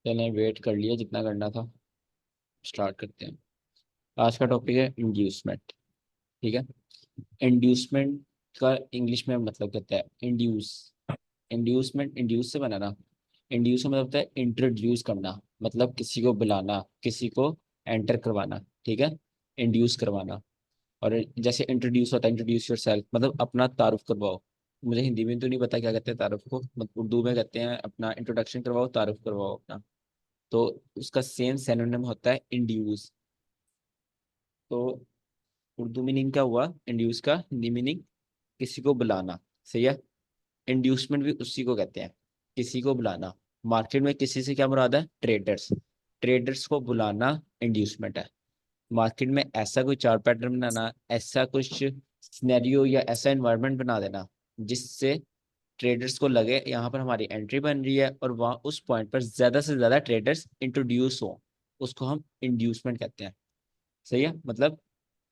चलें, वेट कर लिया जितना करना था। स्टार्ट करते हैं। आज का टॉपिक है इंड्यूसमेंट। ठीक है। इंड्यूसमेंट का इंग्लिश में मतलब कहता है इंड्यूस। इंड्यूसमेंट इंड्यूस से बना ना। इंड्यूस का मतलब होता है इंट्रोड्यूस करना, मतलब किसी को बुलाना, किसी को एंटर करवाना। ठीक है। इंड्यूस करवाना। और जैसे इंट्रोड्यूस होता है इंट्रोड्यूस योर सेल्फ, मतलब अपना तारुफ करवाओ। मुझे हिंदी में तो नहीं पता क्या कहते हैं तारुफ को, मतलब उर्दू में कहते हैं अपना इंट्रोडक्शन करवाओ, तारुफ करवाओ अपना। तो उसका सेम सिनोनिम होता है इंड्यूस। तो उर्दू मीनिंग क्या हुआ इंड्यूस का, हिंदी मीनिंग किसी को बुलाना। सही है। इंड्यूसमेंट भी उसी को कहते हैं, किसी को बुलाना। मार्केट में किसी से क्या मुराद है, ट्रेडर्स। ट्रेडर्स को बुलाना इंड्यूसमेंट है। मार्केट में ऐसा कोई चार पैटर्न बनाना, ऐसा कुछ सिनेरियो या ऐसा एनवायरनमेंट बना देना जिससे ट्रेडर्स को लगे यहाँ पर हमारी एंट्री बन रही है और वहाँ उस पॉइंट पर ज्यादा से ज्यादा ट्रेडर्स इंट्रोड्यूस हो। उसको हम इंड्यूसमेंट कहते हैं। सही है। मतलब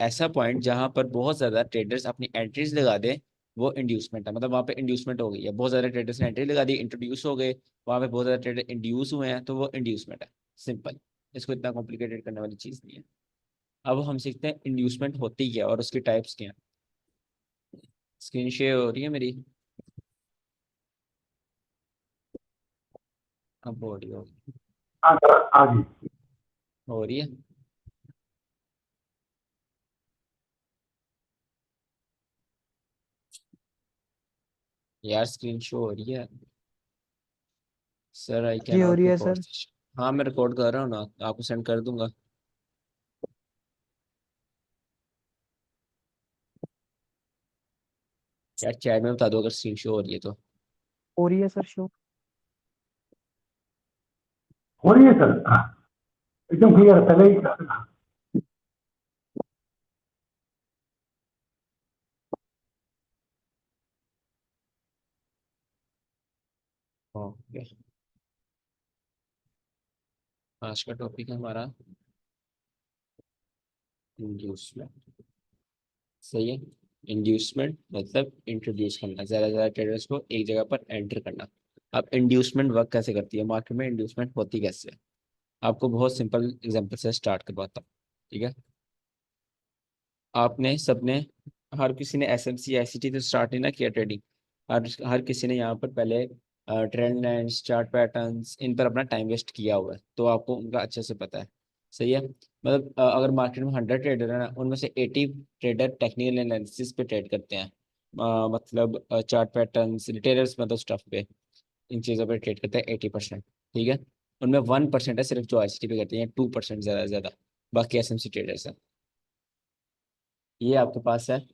ऐसा पॉइंट जहां पर बहुत ज्यादा ट्रेडर्स अपनी एंट्रीज लगा दे, वो इंड्यूसमेंट है। मतलब वहां पे इंड्यूसमेंट हो गई है, बहुत ज्यादा ट्रेडर्स ने एंट्री लगा दी, इंट्रोड्यूस हो गए, वहां पे बहुत ज्यादा ट्रेडर इंड्यूस हुए हैं, तो वो इंड्यूसमेंट है। सिंपल। इसको इतना कॉम्प्लिकेटेड करने वाली चीज नहीं है। अब हम सीखते हैं इंड्यूसमेंट होती क्या है और उसकी टाइप्स क्या हैं। स्क्रीन शेयर हो रही है मेरी? अब हो रही होगी। हाँ सर, आ गई। हो रही है। यार स्क्रीन शो हो रही है। सर आई कैन जी हो नॉट रही है रिकॉर्ड। सर। हाँ मैं रिकॉर्ड कर रहा हूँ ना, आपको सेंड कर दूंगा। यार चैट में बता दो अगर स्क्रीन शो हो रही है तो। हो रही है सर शो। हो रही है सर। हाँ, एकदम क्लियर है, पहले ही हाँ। ओके। आज का टॉपिक है हमारा इंड्यूसमेंट। सही है। इंड्यूसमेंट मतलब इंट्रोड्यूस करना, ज़्यादा से ज़्यादा ट्रेडर्स को एक जगह पर एंटर करना। अब इंड्यूसमेंट वर्क कैसे करती है, मार्केट में इंड्यूसमेंट होती कैसे है। आपको बहुत सिंपल एग्जांपल से स्टार्ट करवाता हूँ। ठीक है। आपने सबने, हर किसी ने एसएमसी आईसीटी तो स्टार्ट नहीं ना किया ट्रेडिंग। हर किसी ने यहाँ पर पहले ट्रेंड लाइन्स, चार्ट पैटर्न्स, इन पर अपना टाइम वेस्ट किया हुआ है, तो आपको उनका अच्छे से पता है। सही है। मतलब अगर मार्केट में 100 ट्रेडर है ना, उनमें से 80 ट्रेडर टेक्निकल एनालिसिस पे ट्रेड करते हैं। मतलब चार्ट पैटर्न्स, रिटेलर्स, मतलब स्टफ पे, इन चीज़ों पे ट्रेड करते हैं 80%। ठीक है। उनमें 1% है सिर्फ जो आईसीटी पे करते हैं, 2% ज़्यादा से ज़्यादा। बाकी एसएमसी ट्रेडर्स हैं। ये आपके पास है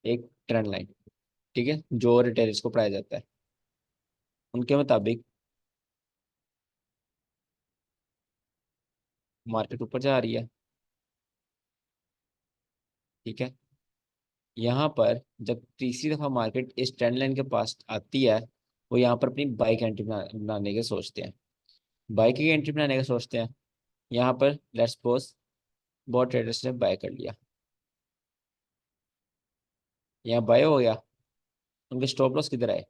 एक ट्रेंड लाइन। ठीक है, जो रिटेलर्स को पढ़ाया जाता है उनके मुताबिक मार्केट ऊपर जा रही है। ठीक है। यहाँ पर जब तीसरी दफा मार्केट इस ट्रेंड लाइन के पास आती है, वो यहाँ पर अपनी बाइक एंट्री बनाने के सोचते हैं। बाइक की एंट्री बनाने का सोचते हैं। यहाँ पर लेट्स सपोज बहुत ट्रेडर्स ने बाय कर लिया, यहाँ बाय हो गया। उनके स्टॉप लॉस किधर आए,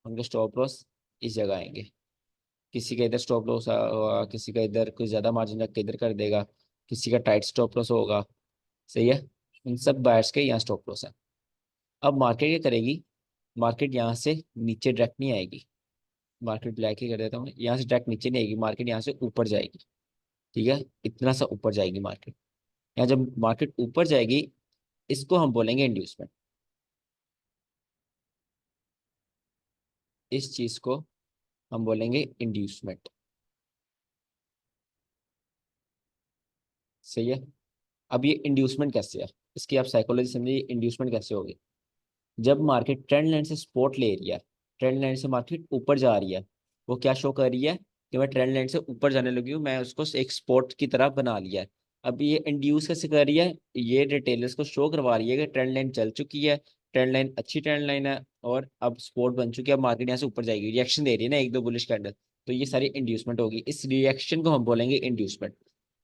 उनके स्टॉप लॉस इस जगह आएंगे। किसी का इधर स्टॉप लॉस होगा, किसी का इधर कुछ ज्यादा मार्जिन रख के इधर कर देगा, किसी का टाइट स्टॉप लॉस होगा। सही है। इन सब बायर्स के यहाँ स्टॉप लॉस है। अब मार्केट क्या करेगी, मार्केट यहाँ से नीचे डायरेक्ट नहीं आएगी। मार्केट ब्लैक ही कर देता हूँ, यहाँ से डायरेक्ट नीचे नहीं आएगी, मार्केट यहाँ से ऊपर जाएगी। ठीक है। इतना सा ऊपर जाएगी मार्केट। यहाँ जब मार्केट ऊपर जाएगी, इसको हम बोलेंगे इंड्यूसमेंट। इस चीज को हम बोलेंगे इंड्यूसमेंट। सही है। अब ये इंड्यूसमेंट कैसे है, इसकी आप साइकोलॉजी समझिए, इंड्यूसमेंट कैसे होगी। जब मार्केट ट्रेंड लाइन से सपोर्ट ले रही है, ट्रेंड लाइन से मार्केट ऊपर जा रही है, वो क्या शो कर रही है कि मैं ट्रेंड लाइन से ऊपर जाने लगी हूँ, मैं उसको एक सपोर्ट की तरह बना लिया है। अब ये इंड्यूस कैसे कर रही है, ये रिटेलर्स को शो करवा रही है कि ट्रेंड लाइन चल चुकी है, ट्रेंड लाइन अच्छी ट्रेंड लाइन है और अब सपोर्ट बन चुकी है, अब मार्केट यहाँ से ऊपर जाएगी, रिएक्शन दे रही है ना एक दो बुलिश कैंडल। तो ये सारी इंड्यूसमेंट होगी, इस रिएक्शन को हम बोलेंगे इंड्यूसमेंट।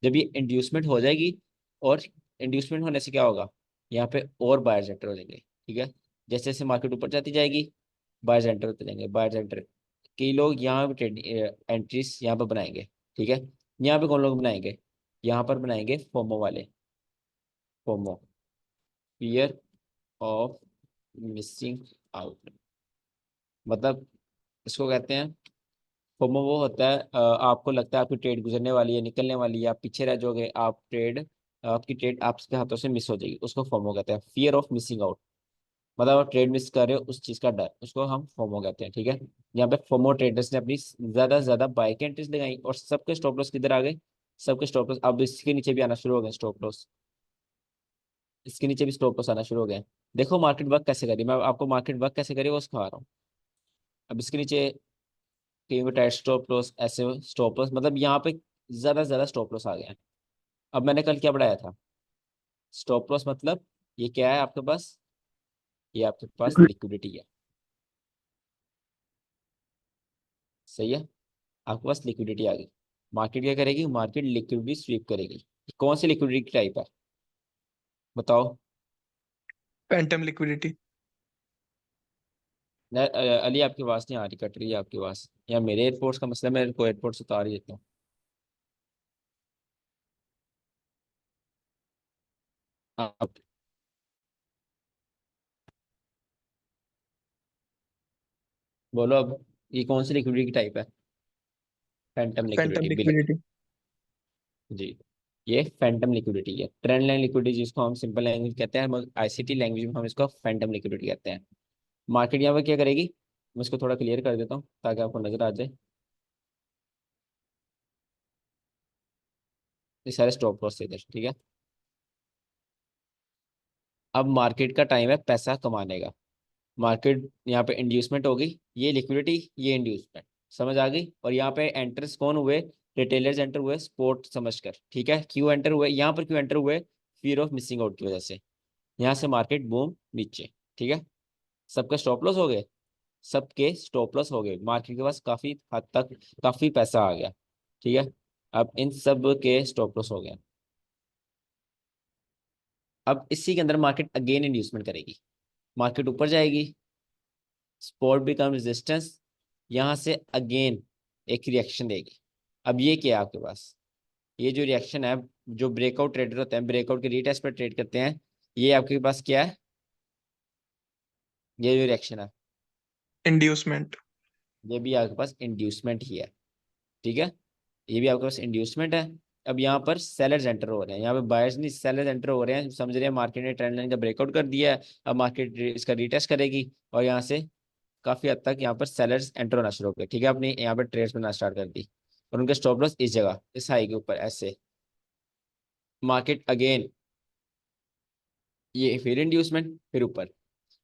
जब ये इंड्यूसमेंट हो जाएगी, और इंड्यूसमेंट होने से क्या होगा, यहाँ पे और बायर्स एंटर हो जाएंगे। ठीक है। जैसे जैसे मार्केट ऊपर जाती जाएगी, बायर्स एंटर होते जाएंगे, बायर्स एंटर। कई लोग यहाँ पे एंट्रीज यहाँ पर बनाएंगे, ठीक है। यहाँ पे कौन लोग बनाएंगे, यहाँ पर बनाएंगे फोमो वाले, FOMO, fear of missing out. मतलब इसको कहते हैं, फोमो वो होता है आपको लगता है आपकी ट्रेड गुजरने वाली है, निकलने वाली है, आप पीछे रह जाओगे, आपकी ट्रेड आपके हाथों से मिस हो जाएगी, उसको फोमो कहते हैं, फियर ऑफ मिसिंग आउट। मतलब आप ट्रेड मिस कर रहे हो, उस चीज का डर, उसको हम फोमो कहते हैं, ठीक है। यहाँ पे फोमो ट्रेडर्स ने अपनी ज्यादा से ज्यादा बाय की एंट्रीज लगाई और सबके स्टॉप लॉस किधर आ गए, सबके स्टॉप लॉस अब इसके नीचे भी आना शुरू हो गए, स्टॉप लॉस इसके नीचे भी स्टॉप लॉस आना शुरू हो गए। देखो मार्केट वर्क कैसे करी, मैं आपको मार्केट वर्क कैसे करी वो सिखा रहा हूँ। अब इसके नीचे कहीं टाइट स्टॉप लॉस, ऐसे स्टॉप लॉस, मतलब यहाँ पे ज्यादा से ज्यादा स्टॉप लॉस आ गया है। अब मैंने कल क्या बढ़ाया था, स्टॉप लॉस मतलब ये क्या है आपके पास, ये आपके पास लिक्विडिटी है, सही है। आपके पास लिक्विडिटी आ गई, मार्केट क्या करेगी, मार्केट लिक्विडिटी स्वीप करेगी। कौन सी लिक्विडिटी टाइप है बताओ। Phantom liquidity. अली आपकी आवाज़ नहीं आ रही, कट रही है आपकी आवाज़, या मेरे एयरपोर्ट्स का मसला, मेरे को एयरपोर्ट से उतार ही देता हूँ। आप बोलो अब, ये कौन सी लिक्विडिटी टाइप है, फैंटम फैंटम लिक्विडिटी, बिल्कुल लिक्विडिटी। जी। ये फैंटम लिक्विडिटी है, ट्रेंड लाइन लिक्विडिटी जिसको हम सिंपल लैंग्वेज कहते हैं, आईसीटी लैंग्वेज में हम इसको फैंटम लिक्विडिटी कहते हैं। मार्केट यहाँ पर क्या करेगी, मैं इसको थोड़ा क्लियर कर देता हूँ ताकि आपको नजर आ जाए। ये सारे स्टॉप लॉस थे इधर, ठीक है। अब मार्केट का टाइम है पैसा कमाने का। मार्केट यहाँ पे इंड्यूसमेंट होगी, ये लिक्विडिटी, ये इंड्यूसमेंट, समझ आ गई। और यहाँ पे एंटर्स कौन हुए, रिटेलर्स एंटर हुए स्पोर्ट समझकर, ठीक है। क्यों एंटर हुए यहाँ पर, क्यों एंटर हुए, फियर ऑफ मिसिंग आउट की वजह से। यहाँ से मार्केट बूम नीचे, ठीक है। सबके स्टॉप लॉस हो गए, सबके स्टॉप लॉस हो गए, मार्केट के पास काफी हद तक काफी पैसा आ गया, ठीक है। अब इन सब के स्टॉप लॉस हो गए। अब इसी के अंदर मार्केट अगेन इंड्यूसमेंट करेगी, मार्केट ऊपर जाएगी, सपोर्ट बिकम रेजिस्टेंस, यहाँ से अगेन एक रिएक्शन देगी। अब ये क्या है आपके पास, ये जो रिएक्शन है, जो ब्रेकआउट ट्रेडर होते हैं ब्रेकआउट के रीटेस्ट पर ट्रेड करते हैं, ये आपके पास क्या है, ये जो रिएक्शन है, इंड्यूसमेंट। ये भी आपके पास इंड्यूसमेंट ही है, ठीक है। ये भी आपके पास इंड्यूसमेंट है। अब यहाँ पर सेलर्स एंटर हो रहे हैं, यहाँ पे बायर्स नहीं सेलर्स एंटर हो रहे हैं, समझ रहे हैं मार्केट ने ट्रेंड लाइन का ब्रेकआउट कर दिया है। अब मार्केट इसका रीटेस्ट करेगी और यहाँ से काफी हद तक यहाँ पर सेलर्स एंटर होना शुरू हो गए, ठीक है। अपने यहाँ पर ट्रेड्स बनाना स्टार्ट कर दी और उनके स्टॉप लॉस इस जगह, इस हाई के ऊपर ऐसे। मार्केट अगेन ये फिर इंड्यूसमेंट, फिर ऊपर।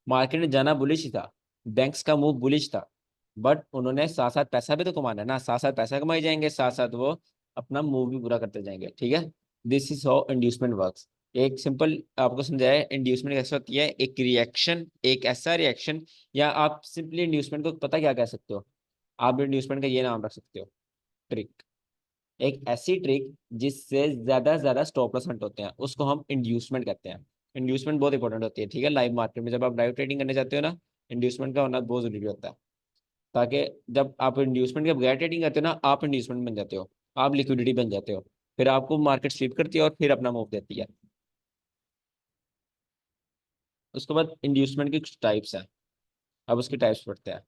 मार्केट ने जाना बुलिश ही था, बैंक्स का मूव बुलिश था, बट उन्होंने साथ साथ पैसा भी तो कमाना है ना, साथ साथ पैसा कमाई जाएंगे, साथ साथ वो अपना मूव भी पूरा करते जाएंगे, ठीक है। This is how inducement works. एक सिंपल आपको समझाया इंड्यूसमेंट कैसे होती है, एक रिएक्शन, एक ऐसा रिएक्शन, या आप सिंपली इंड्यूसमेंट को पता क्या कह सकते हो, आप इंड्यूसमेंट का ये नाम रख सकते हो, ट्रिक। एक ऐसी ट्रिक जिससे ज्यादा से ज्यादा स्टॉप लॉस हंट होते हैं, उसको हम इंड्यूसमेंट कहते हैं। इंड्यूसमेंट बहुत इंपॉर्टेंट होती है, ठीक है। लाइव मार्केट में जब आप लाइव ट्रेडिंग करने जाते हो ना, इंड्यूसमेंट का होना बहुत जरूरी होता है, ताकि जब आप इंड्यूसमेंट के बगैर ट्रेडिंग करते हो ना, आप इंड्यूसमेंट बन जाते हो, आप लिक्विडिटी बन जाते हो, फिर आपको मार्केट स्वीप करती है और फिर अपना मूव देती है। उसके बाद इंड्यूसमेंट की कुछ टाइप्स हैं, अब उसकी टाइप्स पढ़ते हैं।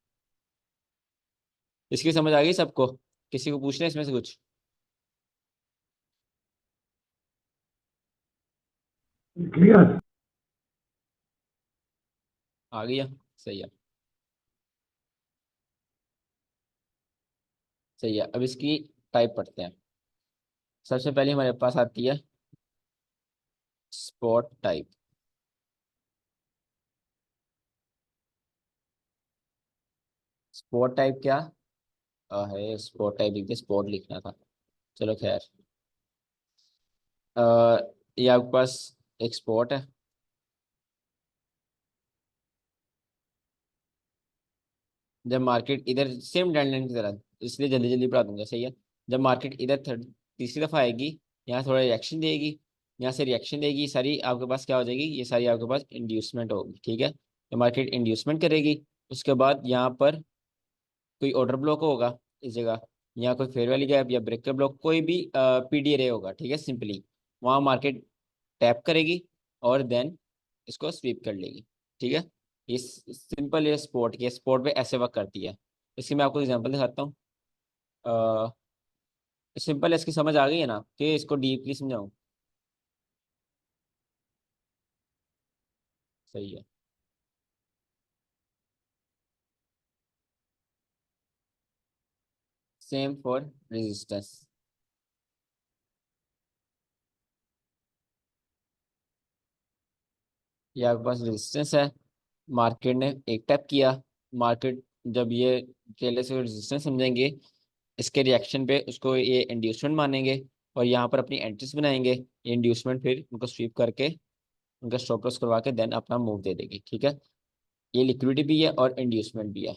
इसकी समझ आ गई सबको, किसी को पूछना है इसमें से कुछ, क्लियर। आ गया, सही है। सही है, अब इसकी टाइप पढ़ते हैं। सबसे पहले हमारे पास आती है स्पॉट टाइप। स्पॉट टाइप क्या है, स्पॉट टाइप लिखते, स्पॉट लिखना था, चलो खैर। ये आपके पास एक स्पॉट है, जब मार्केट इधर सेम ट्रेंड लाइन की तरह, इसलिए जल्दी जल्दी पढ़ा दूंगा, सही है। जब मार्केट इधर थर्ड तीसरी दफा आएगी, यहाँ थोड़ा रिएक्शन देगी, यहाँ से रिएक्शन देगी, सारी आपके पास क्या हो जाएगी, ये सारी आपके पास इंड्यूसमेंट होगी, ठीक है। तो मार्केट इंड्यूसमेंट करेगी, उसके बाद यहाँ पर कोई ऑर्डर ब्लॉक होगा इस जगह, या कोई फेयर वैल्यू गैप या ब्रेकर ब्लॉक, कोई भी पीडी रे होगा, ठीक है। सिंपली वहाँ मार्केट टैप करेगी और देन इसको स्वीप कर लेगी, ठीक है। ये सिंपल, ये स्पॉट पे ऐसे वर्क करती है। इसकी मैं आपको एग्जांपल दिखाता हूँ। सिंपल है, इसकी समझ आ गई है ना, कि इसको डीपली समझाऊं? सही है। Same for resistance. ये आपके पास रेजिस्टेंस है, मार्केट ने एक टैप किया। मार्केट जब ये पहले से रेजिस्टेंस समझेंगे, इसके रिएक्शन पे उसको ये इंड्यूसमेंट मानेंगे और यहाँ पर अपनी एंट्रीज बनाएंगे। ये इंड्यूसमेंट फिर उनको स्वीप करके उनका स्टॉप लॉस करवा के देन अपना मूव दे देगी, ठीक है। ये लिक्विडिटी भी है और इंड्यूसमेंट भी है।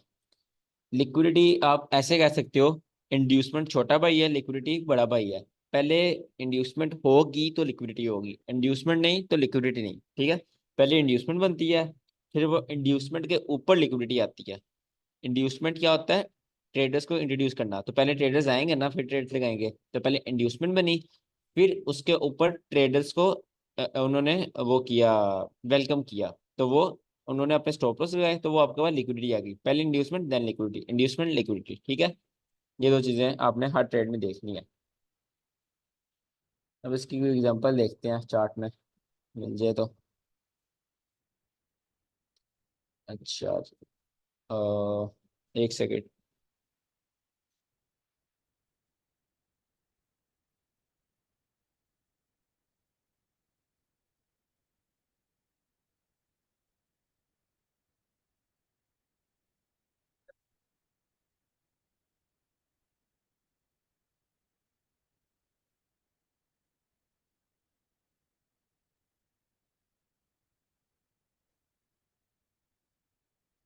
लिक्विडिटी आप ऐसे कह सकते हो, इंड्यूसमेंट छोटा भाई है, लिक्विडिटी बड़ा भाई है। पहले इंड्यूसमेंट होगी तो लिक्विडिटी होगी, इंड्यूसमेंट नहीं तो लिक्विडिटी नहीं, ठीक है। पहले इंड्यूसमेंट बनती है, फिर वो इंड्यूसमेंट के ऊपर लिक्विडिटी आती है। इंड्यूसमेंट क्या होता है? ट्रेडर्स को इंट्रोड्यूस करना। तो पहले ट्रेडर्स आएंगे ना, फिर ट्रेड्स लगाएंगे, तो पहले इंड्यूसमेंट बनी, फिर उसके ऊपर ट्रेडर्स को उन्होंने वो किया, वेलकम किया। तो वो उन्होंने अपने स्टॉप लॉस लगाए, तो वो आपके पास लिक्विडिटी आ गई। पहले inducement then liquidity, inducement liquidity, ठीक है। ये दो चीजें आपने हर ट्रेड में देखनी है। अब इसकी कोई एग्जांपल देखते हैं चार्ट में, मिल जाए तो। अच्छा, एक सेकेंड।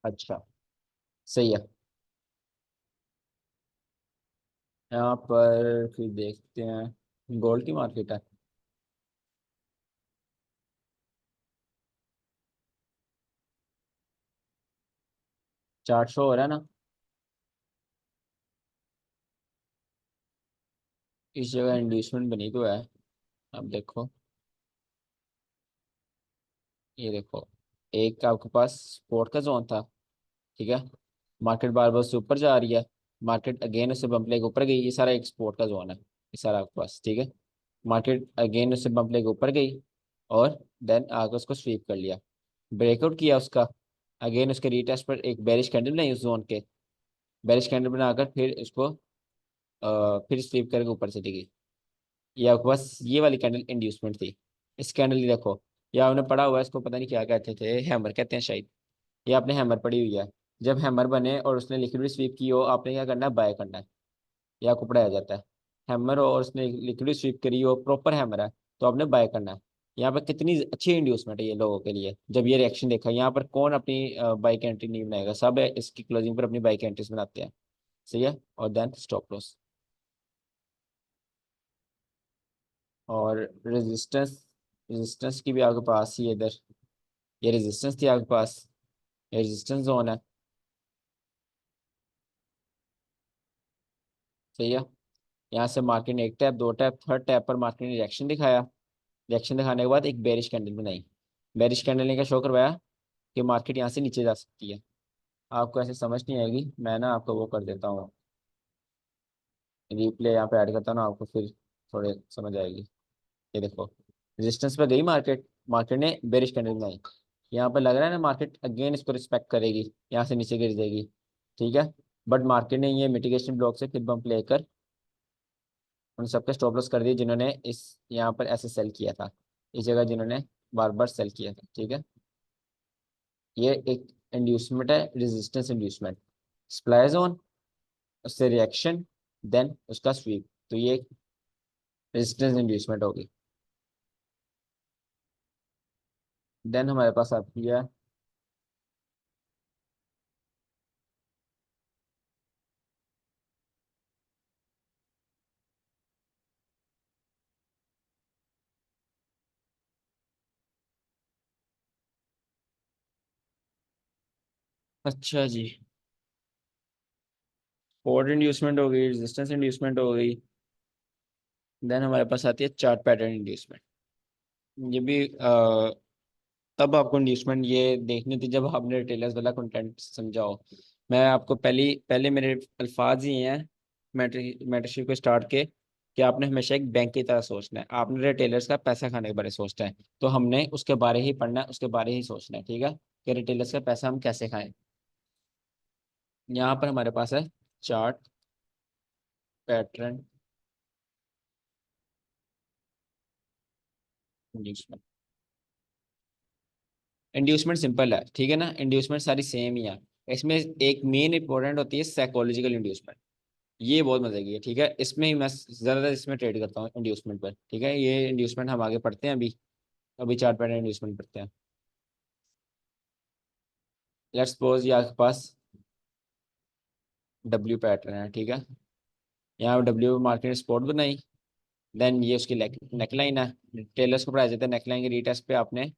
अच्छा, सही है। यहाँ पर फिर देखते हैं, गोल्ड की मार्केट है। चार्ट शो हो रहा है ना? इस जगह इंड्यूसमेंट बनी तो है। अब देखो, ये देखो, एक आपके पास सपोर्ट का जोन था, ठीक है। मार्केट बार बार से ऊपर जा रही है, मार्केट अगेन उससे बम्प लेके ऊपर गई, ये सारा एक सपोर्ट का जोन है, ये सारा आपके पास, ठीक है। मार्केट अगेन उससे बम्प लेके ऊपर गई और देन आगे उसको स्वीप कर लिया, ब्रेकआउट किया उसका। अगेन उसके रीटेस्ट पर एक बेरिश कैंडल बनाई उस जोन के, बेरिश कैंडल बनाकर फिर उसको फिर स्वीप करके ऊपर चली गई। ये आपके पास ये वाली कैंडल इंड्यूसमेंट थी। इस कैंडल की देखो, ये आपने पढ़ा हुआ है, इसको पता नहीं क्या कहते थे, हैमर कहते हैं शायद। ये आपने हैमर पढ़ी हुई है। जब हैमर बने और उसने लिक्विड स्वीप की हो, आपने क्या करना है? बाय करना है। ये आपको पढ़ाया जाता है। हैमर और उसने लिक्विड स्वीप करी हो, प्रॉपर हैमर है, तो आपने बाय करना है। यहाँ पर कितनी अच्छी इंड्यूसमेंट है ये लोगों के लिए। जब ये रिएक्शन देखा, यहाँ पर कौन अपनी बाई की एंट्री नहीं बनाएगा? सब है इसकी क्लोजिंग पर अपनी बाई की एंट्रीज बनाते हैं, सही है। और देन स्टॉप लॉस। और रेजिस्टेंस, रेजिस्टेंस की भी आपके पास ही है इधर, ये रेजिस्टेंस थी आपके पास, ये रेजिस्टेंस जोन है, सही है। यहाँ से मार्केट ने एक टैप, दो टैप, थर्ड टैप पर मार्केट ने रिएक्शन दिखाया। रिएक्शन दिखाने के बाद एक बेरिश कैंडल बनाई। बेरिश कैंडल ने क्या शो करवाया? कि मार्केट यहाँ से नीचे जा सकती है। आपको ऐसे समझ नहीं आएगी, मैं ना आपको वो कर देता हूँ, रिप्ले यहाँ पे ऐड करता हूँ ना, आपको फिर थोड़े समझ आएगी। ये देखो, रेजिस्टेंस पे गई मार्केट, मार्केट ने बेरिश कैंडल बनाई। यहाँ पे लग रहा है ना मार्केट अगेन इसको रिस्पेक्ट करेगी, यहाँ से नीचे गिर जाएगी, ठीक है। बट मार्केट ने ये मिटिगेशन ब्लॉक से फिर बम्प लेकर उन सबके स्टॉप लॉस कर दिए, जिन्होंने इस यहाँ पर ऐसे सेल किया था, इस जगह जिन्होंने बार बार सेल किया था, ठीक है। ये एक इंड्यूसमेंट है, रेजिस्टेंस इंड्यूसमेंट। सप्लाई जोन, उससे रिएक्शन, देन उसका स्वीप, तो ये रेजिस्टेंस इंड्यूसमेंट होगी। देन हमारे पास आती है। अच्छा जी, सपोर्ट इंड्यूसमेंट हो गई, रेजिस्टेंस इंड्यूसमेंट हो गई। देन हमारे पास आती है चार्ट पैटर्न इंड्यूसमेंट। ये भी तब आपको इंड्यूसमेंट ये देखनी थी जब आपने रिटेलर्स वाला कंटेंट समझा हो। मैं आपको पहले मेरे अल्फाज ही हैं मेंटरशिप को स्टार्ट के, कि आपने हमेशा एक बैंक की तरह सोचना है, आपने रिटेलर्स का पैसा खाने के बारे में सोचना है, तो हमने उसके बारे ही पढ़ना है, उसके बारे ही सोचना है, ठीक है, कि रिटेलर्स का पैसा हम कैसे खाएं। यहाँ पर हमारे पास है chart pattern inducement. Inducement simple है, ठीक है ना, इंड्यूसमेंट सारी सेम ही है। इसमें एक मेन इंपॉर्टेंट होती है साइकोलॉजिकल इंड्यूसमेंट। ये बहुत मजे की है, ठीक है, इसमें ही मैं ज़्यादातर इसमें ट्रेड करता हूँ इंड्यूसमेंट पर, ठीक है। ये इंड्यूसमेंट हम आगे पढ़ते हैं अभी। अभी चार्ट पैटर्न इंड्यूसमेंट पढ़ते हैं। लेट्स सपोज ये आपके पास डब्ल्यू पैटर्न है, ठीक है। यहाँ डब्ल्यू मार्केट स्पॉट बनाई। देन ये उसकी नेकलाइन है, टेलर्स को प्राइस देते हैं नेकलाइन के रीटेस्ट पे आपने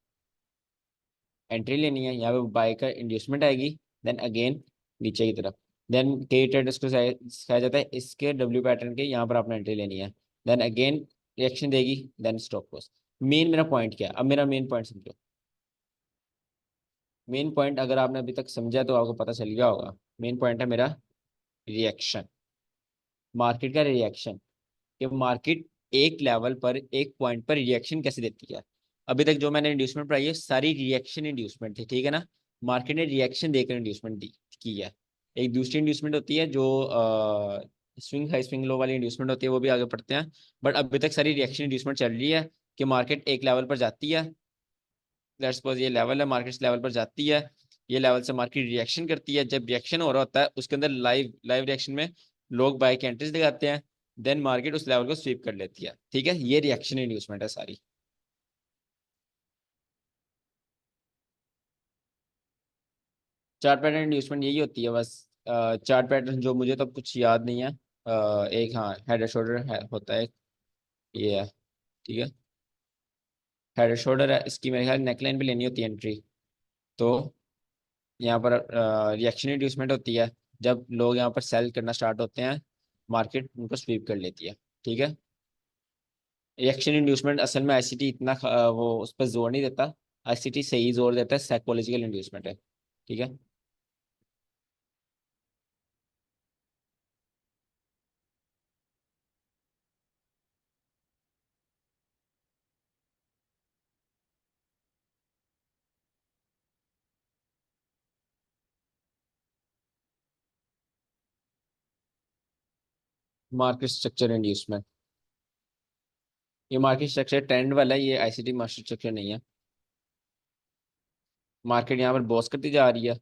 एंट्री लेनी है, यहाँ पे बाय का इंड्यूसमेंट आएगी। देन अगेन नीचे की तरफ, देन कई ट्रेडर्स को सिखाया जाता है इसके डब्ल्यू पैटर्न के, यहाँ पर आपने एंट्री लेनी है। देन अगेन रिएक्शन देगी, देन स्टॉप लॉस। मेन मेरा पॉइंट क्या है, अब मेरा मेन पॉइंट समझो। मेन पॉइंट अगर आपने अभी तक समझा तो आपको पता चल गया होगा। मेन पॉइंट है मेरा रिएक्शन, मार्केट का रिएक्शन, कि मार्केट एक लेवल पर एक पॉइंट पर रिएक्शन कैसे देती है। अभी तक जो मैंने इंड्यूसमेंट पढ़ाई है सारी रिएक्शन इंड्यूसमेंट थी, ठीक है ना। मार्केट ने रिएक्शन देकर इंड्यूसमेंट दी की है। एक दूसरी इंड्यूसमेंट होती है जो स्विंग हाई स्विंग लो वाली इंड्यूसमेंट होती है, वो भी आगे पढ़ते हैं। बट अभी तक सारी रिएक्शन इंड्यूसमेंट चल रही है, कि मार्केट एक लेवल पर जाती है। लेट्स सपोज ये लेवल है, मार्केट इस लेवल पर जाती है, ये लेवल से मार्केट रिएक्शन करती है। जब रिएक्शन हो रहा होता है उसके अंदर लाइव लाइव रिएक्शन में लोग बाय की एंट्रीज लगाते हैं। देन मार्केट उस लेवल को स्वीप कर लेती है, ठीक है। ये रिएक्शन इंड्यूसमेंट है सारी। चार्ट पैटर्न इंड्यूसमेंट यही होती है बस। चार्ट पैटर्न जो मुझे तो कुछ याद नहीं है। एक हाँ हेड एंड शोल्डर है होता है, ये है, ठीक है। हेड एंड शोल्डर है, इसकी मेरे ख्याल नेकलाइन पे लेनी होती है एंट्री। तो यहाँ पर रिएक्शन इंड्यूसमेंट होती है, जब लोग यहाँ पर सेल करना स्टार्ट होते हैं, मार्केट उनको स्वीप कर लेती है, ठीक है। रिएक्शन इंड्यूसमेंट असल में आईसीटी इतना वो उस पर जोर नहीं देता। आईसीटी सही जोर देता है साइकोलॉजिकल इंड्यूसमेंट है, ठीक है। मार्केट स्ट्रक्चर इंड्यूसमेंट, ये मार्केट स्ट्रक्चर ट्रेंड वाला है, ये आईसीटी मार्केट स्ट्रक्चर नहीं है। मार्केट यहाँ पर बॉस करती जा रही है,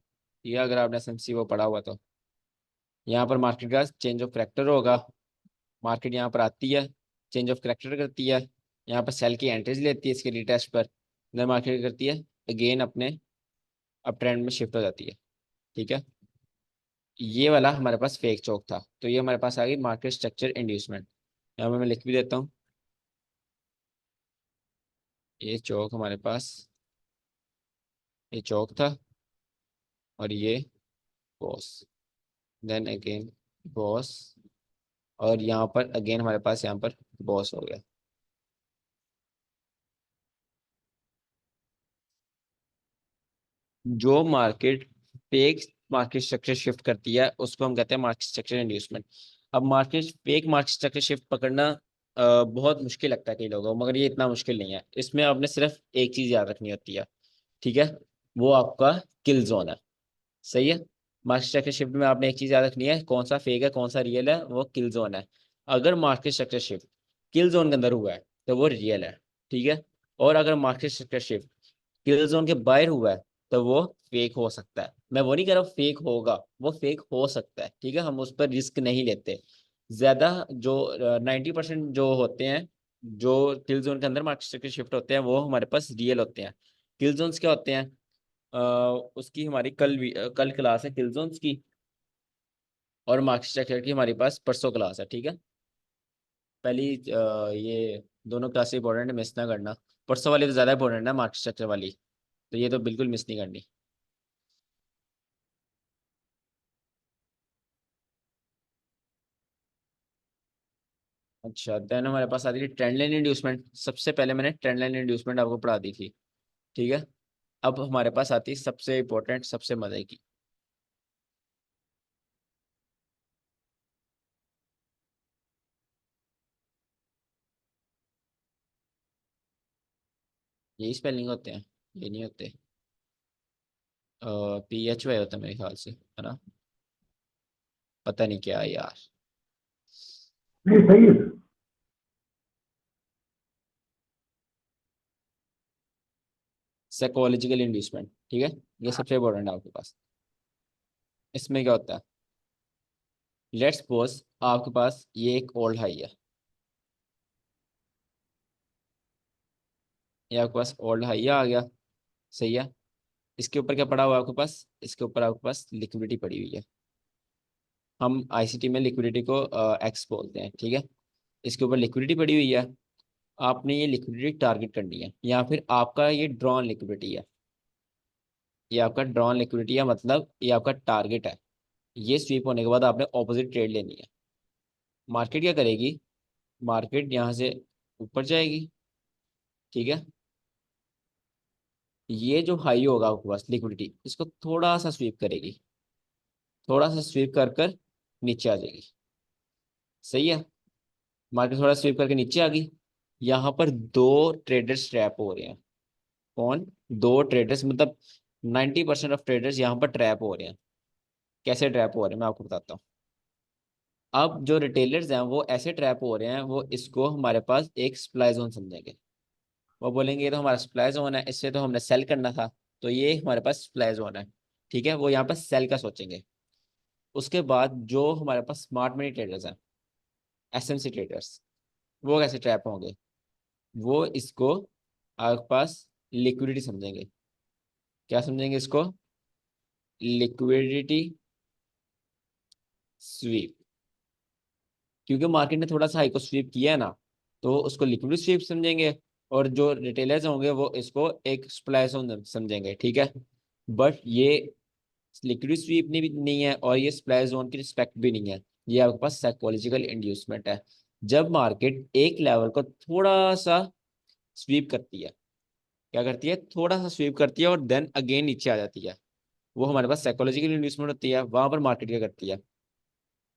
ये अगर आपने एसएमसी वो पढ़ा हुआ तो यहाँ पर मार्केट का चेंज ऑफ करेक्टर होगा। मार्केट यहाँ पर आती है, चेंज ऑफ करेक्टर करती है, यहाँ पर सेल की एंट्रीज लेती है इसके रिटेस्ट पर। देन मार्केट करती है अगेन अपने अब ट्रेंड में शिफ्ट हो जाती है, ठीक है। ये वाला हमारे पास फेक चौक था, तो ये हमारे पास आ गई मार्केट स्ट्रक्चर इंड्यूसमेंट। यहाँ पर मैं लिख भी देता हूँ, ये चौक हमारे पास, ये चौक था और ये बॉस, देन अगेन बॉस, और यहाँ पर अगेन हमारे पास यहाँ पर बॉस हो गया। जो market fake market structure shift करती है उसको हम कहते हैं मार्केट स्ट्रक्चर इंड्यूसमेंट। अब market fake market structure shift पकड़ना बहुत मुश्किल लगता है कई लोगों को, मगर ये इतना मुश्किल नहीं है। इसमें आपने सिर्फ एक चीज याद रखनी होती है, ठीक है, वो आपका किल जोन है। सही है। मार्केट स्ट्रक्चर शिफ्ट में आपने एक चीज याद रखनी है, कौन सा फेक है कौन सा रियल है, वो किल जोन है। अगर मार्केट स्ट्रक्चर शिफ्ट किल जोन के अंदर हुआ है तो वो रियल है, ठीक है। और अगर मार्केट स्ट्रक्चर शिफ्ट किल जोन के बाहर हुआ है तो वो फेक हो सकता है। मैं वो नहीं कह रहा हूँ फेक होगा, वो फेक हो सकता है, ठीक है। हम उस पर रिस्क नहीं लेते ज्यादा। जो 90% जो होते हैं, जो किल जोन के अंदर मार्केट स्ट्रक्चर शिफ्ट होते हैं, वो हमारे पास रियल होते हैं। किल जोन्स क्या होते हैं, उसकी हमारी कल क्लास है किल जोन्स की, और मार्केट स्ट्रक्चर की हमारी पास परसों क्लास है, ठीक है। पहली ये दोनों क्लास इंपॉर्टेंट है, मिस ना करना। परसों वाली तो ज़्यादा इंपॉर्टेंट है मार्केट स्ट्रक्चर वाली, तो ये तो बिल्कुल मिस नहीं करनी। अच्छा, देन हमारे पास आती है ट्रेंड लाइन इंड्यूसमेंट। सबसे पहले मैंने ट्रेंड लाइन इंड्यूसमेंट आपको पढ़ा दी थी, ठीक है। अब हमारे पास आती है सबसे इंपॉर्टेंट, सबसे मजे की। यही स्पेलिंग होते हैं, ये नहीं होते। PHY होता है मेरे ख्याल से, है ना? पता नहीं क्या है यार। नहीं सही है सर। साइकोलॉजिकल इंड्यूसमेंट, ठीक है। ये सबसे इंपॉर्टेंट है आपके पास। इसमें क्या होता है, लेट्स सपोज आपके पास ये एक ओल्ड हाई है, ये आपके पास ओल्ड हाई आ गया, सही है। इसके ऊपर क्या पड़ा हुआ है आपके पास, इसके ऊपर आपके पास लिक्विडिटी पड़ी हुई है। हम ICT में लिक्विडिटी को एक्स बोलते हैं, ठीक है। इसके ऊपर लिक्विडिटी पड़ी हुई है। आपने ये लिक्विडिटी टारगेट करनी है, या फिर आपका ये ड्रॉन लिक्विडिटी है। ये आपका ड्रॉन लिक्विडिटी है, मतलब ये आपका टारगेट है। ये स्वीप होने के बाद आपने ऑपोजिट ट्रेड लेनी है। मार्केट क्या करेगी, मार्केट यहाँ से ऊपर जाएगी, ठीक है। ये जो हाई होगा आपके पास लिक्विडिटी, इसको थोड़ा सा स्वीप करेगी, थोड़ा सा स्वीप कर कर नीचे आ जाएगी, सही है। मार्केट थोड़ा स्वीप करके नीचे आ गई। यहाँ पर दो ट्रेडर्स ट्रैप हो रहे हैं। कौन? दो ट्रेडर्स, मतलब 90% ऑफ ट्रेडर्स यहाँ पर ट्रैप हो रहे हैं। कैसे ट्रैप हो रहे हैं मैं आपको बताता हूँ। अब जो रिटेलर्स हैं वो ऐसे ट्रैप हो रहे हैं, वो इसको हमारे पास एक सप्लाई जोन समझेंगे। वो बोलेंगे ये तो हमारा सप्लाई जोन है, इससे तो हमने सेल करना था, तो ये हमारे पास सप्लाई जोन है, ठीक है। वो यहाँ पर सेल का सोचेंगे। उसके बाद जो हमारे पास स्मार्ट मनी ट्रेडर्स हैं, SMC ट्रेडर्स, वो कैसे ट्रैप होंगे, वो इसको आपके पास लिक्विडिटी समझेंगे। क्या समझेंगे इसको? Liquidity SVEEP. क्योंकि मार्केट ने थोड़ा सा हाई को स्वीप किया है ना, तो उसको लिक्विडिटी स्वीप समझेंगे। और जो रिटेलर्स होंगे वो इसको एक सप्लाई जोन समझेंगे, ठीक है। बट ये लिक्विडिटी स्वीप नहीं है, और ये सप्लाई जोन की रिस्पेक्ट भी नहीं है। ये आपके पास साइकोलॉजिकल इंड्यूसमेंट है। जब मार्केट एक लेवल को थोड़ा सा स्वीप करती है, क्या करती है, थोड़ा सा स्वीप करती है और देन अगेन नीचे आ जाती है, वो हमारे पास साइकोलॉजिकल इंड्यूसमेंट होती है। वहां पर मार्केट क्या करती है,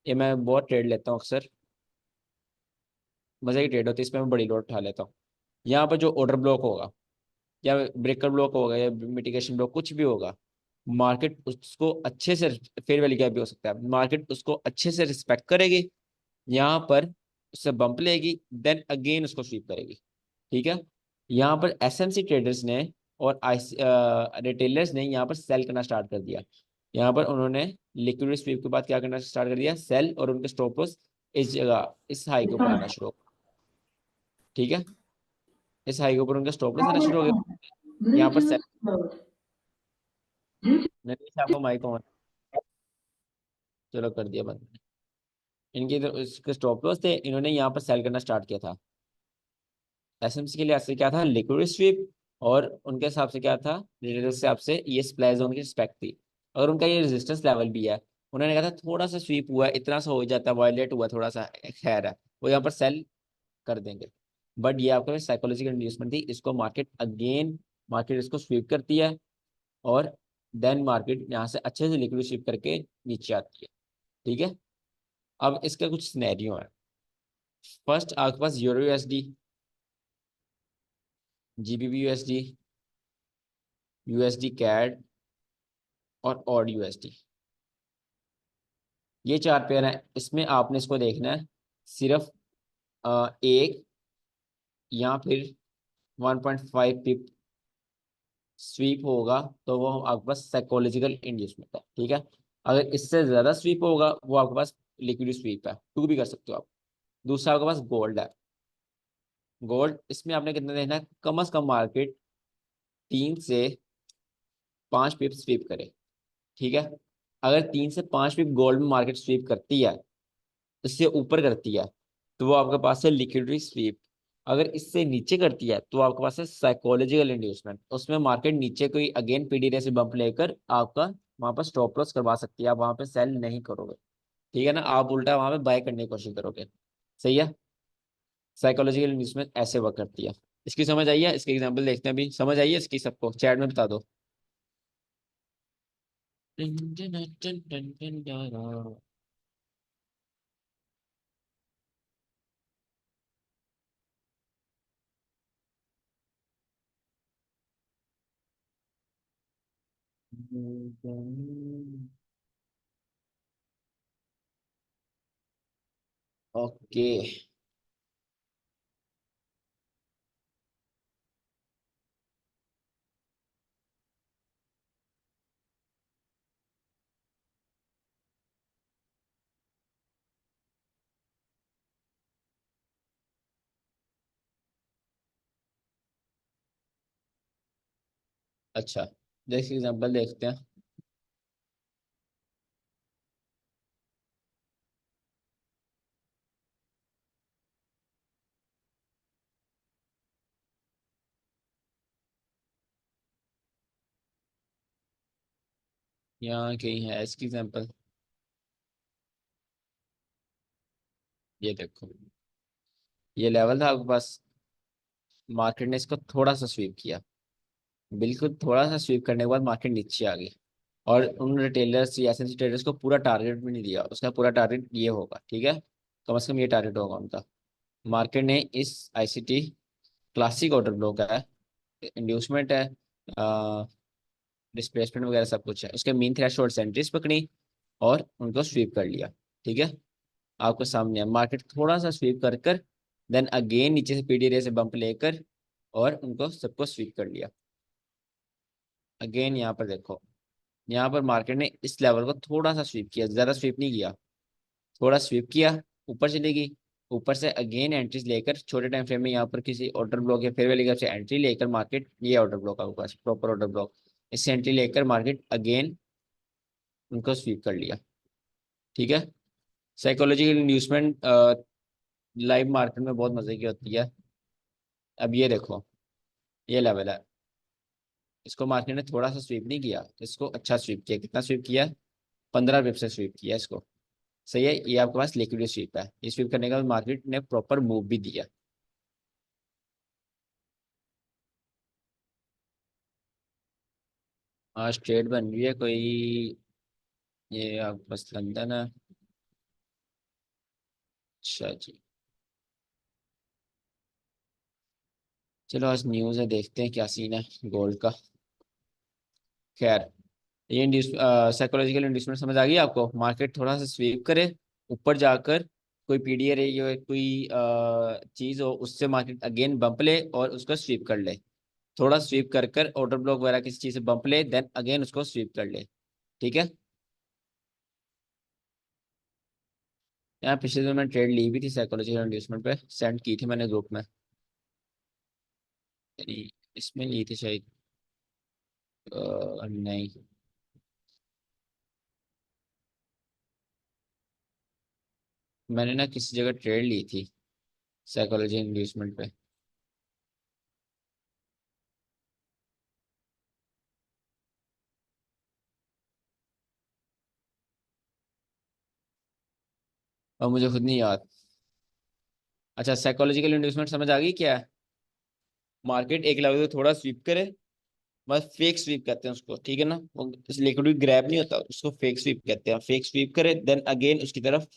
ये मैं बहुत ट्रेड लेता हूँ अक्सर, मजे की ट्रेड होती है, इसमें मैं बड़ी लॉट उठा लेता हूँ। यहाँ पर जो ऑर्डर ब्लॉक होगा, या ब्रेकर ब्लॉक होगा, या मिटिगेशन ब्लॉक, कुछ भी होगा, मार्केट उसको अच्छे से, फेयर वैल्यू गैप भी हो सकता है, मार्केट उसको अच्छे से रिस्पेक्ट करेगी। यहाँ पर उससे बम्प लेगी, देन अगेन उसको स्वीप करेगी, ठीक है। यहाँ पर SMC ट्रेडर्स ने और आई रिटेलर्स ने यहाँ पर सेल करना स्टार्ट कर दिया। यहाँ पर उन्होंने लिक्विडिटी स्वीप के बाद क्या करना स्टार्ट कर दिया, सेल, और उनके स्टॉप लॉस इस जगह, इस हाई के ऊपर आना शुरू हो, ठीक है। इस हाई के ऊपर उनका स्टॉप लॉस आना शुरू हो गया। यहाँ पर सेल, Bluetooth mode. मैंने आपको माइक ऑन, चलो कर दिया बंद। इनके इधर इसके स्टॉप लॉस थे, इन्होंने यहाँ पर सेल करना स्टार्ट किया था। SMC के लिए ऐसे क्या था, लिक्विड स्वीप। और उनके हिसाब से क्या था, रिटेलर के हिसाब से ये सप्लाई जोन की रिस्पेक्ट थी। और उनका ये रेजिस्टेंस लेवल भी है। उन्होंने कहा था थोड़ा सा स्वीप हुआ है, इतना सा हो जाता है, वायलेट हुआ थोड़ा सा, खैर है, वो यहाँ पर सेल कर देंगे। बट ये आपका साइकोलॉजिकल इंड्यूसमेंट थी, इसको मार्केट अगेन, मार्केट इसको स्वीप करती है, और देन मार्केट यहाँ से अच्छे से लिक्विड स्वीप करके नीचे आती है, ठीक है। अब इसका कुछ सिनेरियो है। फर्स्ट आपके पास EUR USD, GBP USD, USD CAD और ऑड USD, ये चार पेयर हैं। इसमें आपने इसको देखना है, सिर्फ एक या फिर 1.5 पिप स्वीप होगा, तो वो आपके पास साइकोलॉजिकल इंड्यूसमेंट है, ठीक है। अगर इससे ज्यादा स्वीप होगा, वो आपके पास लिक्विड स्वीप है, टू भी कर सकते हो आप। दूसरा आपके पास गोल्ड है। गोल्ड, इसमें आपने कितना देखना है, कम से कम मार्केट 3 से 5 पिप स्वीप करे, ठीक है। अगर 3 से 5 पिप गोल्ड में मार्केट स्वीप करती है, इससे ऊपर करती है, तो वो आपके पास है लिक्विडिटी स्वीप। अगर इससे नीचे करती है, तो आपके पास है साइकोलॉजिकल इंड्यूसमेंट। उसमें मार्केट नीचे कोई अगेन पीडी से बम्प लेकर आपका वहां पर स्टॉप लॉस करवा सकती है, आप वहां पे सेल नहीं करोगे, ठीक है ना, आप उल्टा वहां पे बाय करने की कोशिश करोगे, सही है। साइकोलॉजिकल इंड्यूसमेंट ऐसे वर्क करती है। इसकी समझ आई है? इसके एग्जांपल देखते हैं अभी। समझ आई है इसकी? सबको चैट में बता दो। ओके। अच्छा, जैसे एग्जांपल देखते हैं। यहाँ कहीं है इसकी एग्जांपल। ये देखो, ये लेवल था आपके पास। मार्केट ने इसको थोड़ा सा स्वीप किया, बिल्कुल थोड़ा सा स्वीप करने के बाद मार्केट नीचे आ गई। और उन रिटेलर्स या एसएनसी ट्रेडर्स को पूरा टारगेट भी नहीं दिया। उसका पूरा टारगेट ये होगा, ठीक है, कम से कम ये टारगेट होगा उनका। मार्केट ने इस आईसीटी क्लासिक ऑर्डर ब्लॉक है, इंड्यूसमेंट है, डिस्प्लेसमेंट वगैरह सब कुछ है, उसके मीन थ्रेशोल्ड सेंट्रीज पकड़ी और उनको स्वीप कर लिया। ठीक है, आपको सामने है मार्केट थोड़ा सा स्वीप कर कर देन अगेन नीचे से पीडी रे से बंप लेकर और उनको सबको स्वीप कर लिया। अगेन यहाँ पर देखो, यहाँ पर मार्केट ने इस लेवल को थोड़ा सा स्वीप किया, ज्यादा स्वीप नहीं किया, थोड़ा स्वीप किया, ऊपर चली गई। ऊपर से अगेन एंट्रीज लेकर छोटे टाइम फ्रेम में यहाँ पर किसी ऑर्डर ब्लॉक या फेयर वैल्यू गैप से एंट्री लेकर मार्केट, ये ऑर्डर ब्लॉक आपके पास प्रॉपर ऑर्डर ब्लॉक, इससे एंट्री लेकर मार्केट अगेन उनको स्वीप कर लिया। ठीक है, साइकोलॉजिकल इंड्यूसमेंट लाइव मार्केट में बहुत मजे की होती है। अब ये देखो, ये लेवल है, इसको मार्केट ने थोड़ा सा स्वीप नहीं किया, इसको अच्छा स्वीप किया। कितना स्वीप किया? 15 पिप से स्वीप किया इसको। सही है, ये आपके पास लिक्विड स्वीप है। ये स्वीप करने के बाद मार्केट ने प्रॉपर मूव भी दिया। आज ट्रेड बन रही है कोई, ये आपके पास लंदन है। अच्छा जी, चलो आज न्यूज़ है, देखते हैं क्या सीन है गोल्ड का। खैर, ये इंड्यूस साइकोलॉजिकल इंड्यूसमेंट समझ आ गई आपको? मार्केट थोड़ा सा स्वीप करे, ऊपर जाकर कोई पीडीआर या कोई चीज हो, उससे मार्केट अगेन बम्प ले और उसको स्वीप कर ले। थोड़ा स्वीप कर कर ऑर्डर ब्लॉक वगैरह किसी चीज से बम्प ले देन अगेन उसको स्वीप कर ले। ठीक है, यहाँ पिछले दिन मैंने ट्रेड ली भी थी साइकोलॉजिकल इंड्यूसमेंट पे, सेंड की थी मैंने ग्रुप में। यानी इसमें ली थी शायद, नहीं, मैंने ना किसी जगह ट्रेड ली थी साइकोलॉजी इंड्यूसमेंट पे। और मुझे खुद नहीं याद। अच्छा, साइकोलॉजिकल इंड्यूसमेंट समझ आ गई क्या है? मार्केट एक लेवल से थोड़ा स्वीप करे, बस फेक स्वीप कहते हैं उसको, ठीक है ना, वो लिक्विड ग्रैब नहीं होता, उसको फेक स्वीप कहते हैं। फेक स्वीप करे देन अगेन उसकी तरफ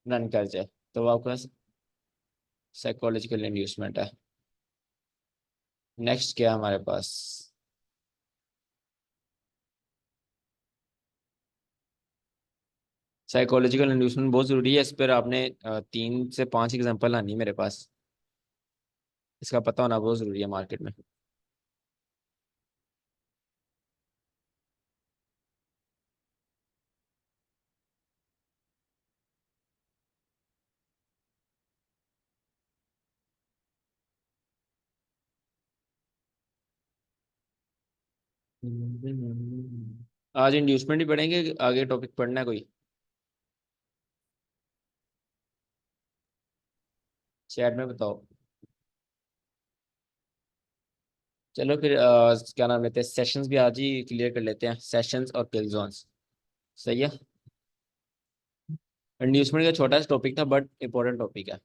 रन कर जाए, तो वो आपका साइकोलॉजिकल इंड्यूसमेंट है। नेक्स्ट क्या है हमारे पास? साइकोलॉजिकल इंड्यूसमेंट बहुत जरूरी है, इस पर आपने 3 से 5 एग्जांपल आनी है मेरे पास। इसका पता होना बहुत जरूरी है मार्केट में। आज इंड्यूसमेंट ही पढ़ेंगे कि आगे टॉपिक पढ़ना है कोई? चैट में बताओ। चलो फिर क्या नाम लेते हैं, सेशंस भी आज ही क्लियर कर लेते हैं, सेशंस और किल जोन्स। सही है, इंड्यूसमेंट का छोटा सा टॉपिक था बट इम्पोर्टेंट टॉपिक है।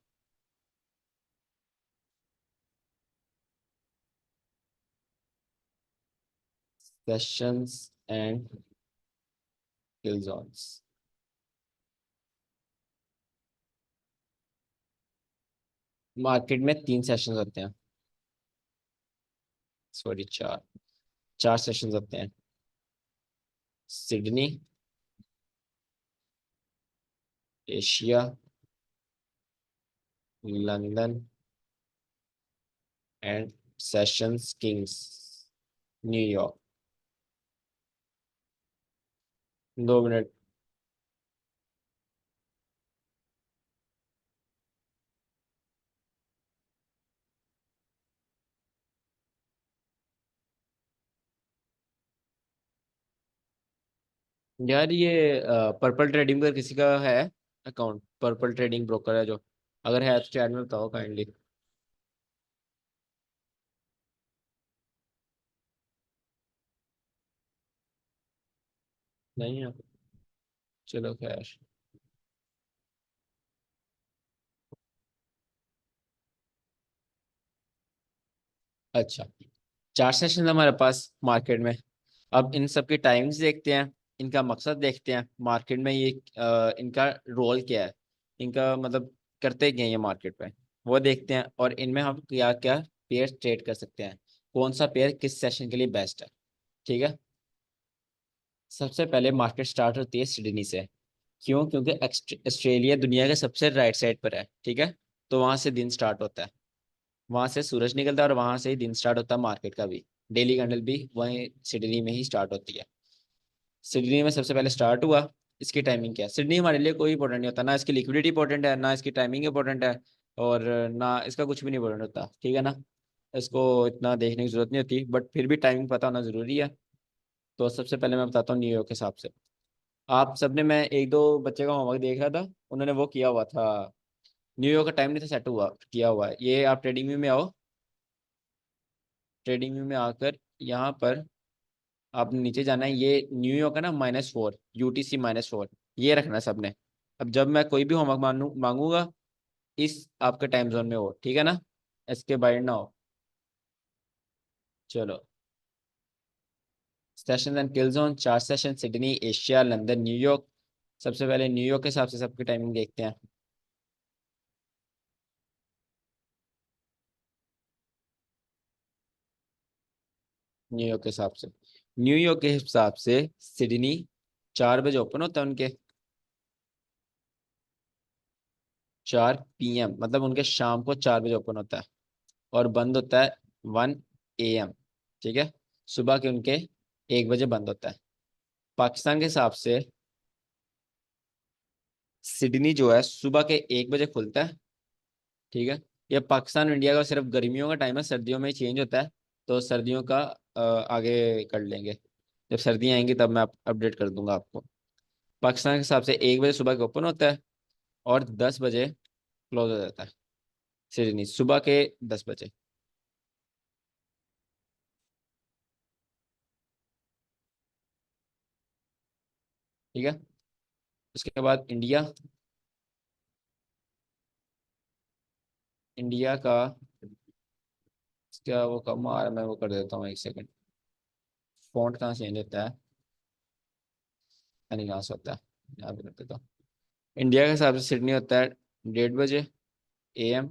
Sessions and kill zones. Market में 3 सेशंस होते हैं, सॉरी 4, 4 सेशंस होते हैं। Sydney, Asia, London and sessions Kings, New York. 2 minute. यार ये पर्पल ट्रेडिंग पर किसी का है अकाउंट? पर्पल ट्रेडिंग ब्रोकर है जो, अगर है तो चैट में बताओ काइंडली। नहीं है? चलो खैर। अच्छा, 4 सेशन हमारे पास मार्केट में। अब इन सब की टाइम्स देखते हैं, इनका मकसद देखते हैं, मार्केट में ये इनका रोल क्या है, इनका मतलब करते क्या हैं ये मार्केट में, वो देखते हैं। और इनमें हम क्या क्या पेयर ट्रेड कर सकते हैं, कौन सा पेयर किस सेशन के लिए बेस्ट है। ठीक है। सबसे पहले मार्केट स्टार्ट होती है सिडनी से। क्यों? क्योंकि ऑस्ट्रेलिया दुनिया के सबसे राइट साइड पर है। ठीक है। तो वहां से दिन स्टार्ट होता है, वहां से सूरज निकलता है और वहां से ही दिन स्टार्ट होता है मार्केट का भी। डेली कैंडल भी वहीं सिडनी में ही स्टार्ट होती है। सिडनी में सबसे पहले स्टार्ट हुआ। इसकी टाइमिंग क्या है? सिडनी हमारे लिए कोई इंपॉर्टेंट नहीं होता, ना इसकी लिक्विडिटी इंपॉर्टेंट है, ना इसकी टाइमिंग इंपॉर्टेंट है, और ना इसका कुछ भी नहीं इंपॉर्टेंट होता। ठीक है ना। इसको इतना देखने की जरूरत नहीं होती, बट फिर भी टाइमिंग पता होना जरूरी है। तो सबसे पहले मैं बताता हूँ न्यूयॉर्क के हिसाब से। आप सबने, मैं एक दो बच्चे का होमवर्क देख रहा था, उन्होंने वो किया हुआ था, न्यूयॉर्क का टाइम नहीं था सेट हुआ, किया हुआ है। ये आप ट्रेडिंग व्यू में आओ, ट्रेडिंग व्यू में आकर यहाँ पर आपने नीचे जाना है। ये न्यूयॉर्क है ना, -4, UTC -4, ये रखना है सबने। अब जब मैं कोई भी होमवर्क मांगूंगा, इस आपके टाइम जोन में हो, ठीक है ना, इसके बाहर ना हो। चलो, session and kill zone, 4 session, Sydney, Asia, London, New York. सबसे पहले न्यूयॉर्क के हिसाब से सबकी टाइमिंग देखते हैं। न्यूयॉर्क के हिसाब से, न्यूयॉर्क के हिसाब से सिडनी 4 बजे ओपन होता है उनके, 4 PM, मतलब उनके शाम को 4 बजे ओपन होता है, और बंद होता है 1 AM। ठीक है। सुबह के उनके 1 बजे बंद होता है। पाकिस्तान के हिसाब से सिडनी जो है सुबह के 1 बजे खुलता है। ठीक है। ये पाकिस्तान और इंडिया का सिर्फ गर्मियों का टाइम है, सर्दियों में चेंज होता है। तो सर्दियों का आगे कर लेंगे, जब सर्दियाँ आएंगी तब मैं अपडेट कर दूंगा आपको। पाकिस्तान के हिसाब से 1 बजे सुबह के ओपन होता है, और 10 बजे क्लोज हो जाता है। सिडनी सुबह के 10 बजे। ठीक है। उसके बाद इंडिया, इंडिया का क्या वो कम आ रहा है, मैं वो कर देता हूँ, 1 सेकंड। फॉन्ट कहाँ चेंज होता है, यानी कहाँ से होता है, यहाँ पे कर देता हूँ। इंडिया के हिसाब से सिडनी होता है 1:30 बजे AM,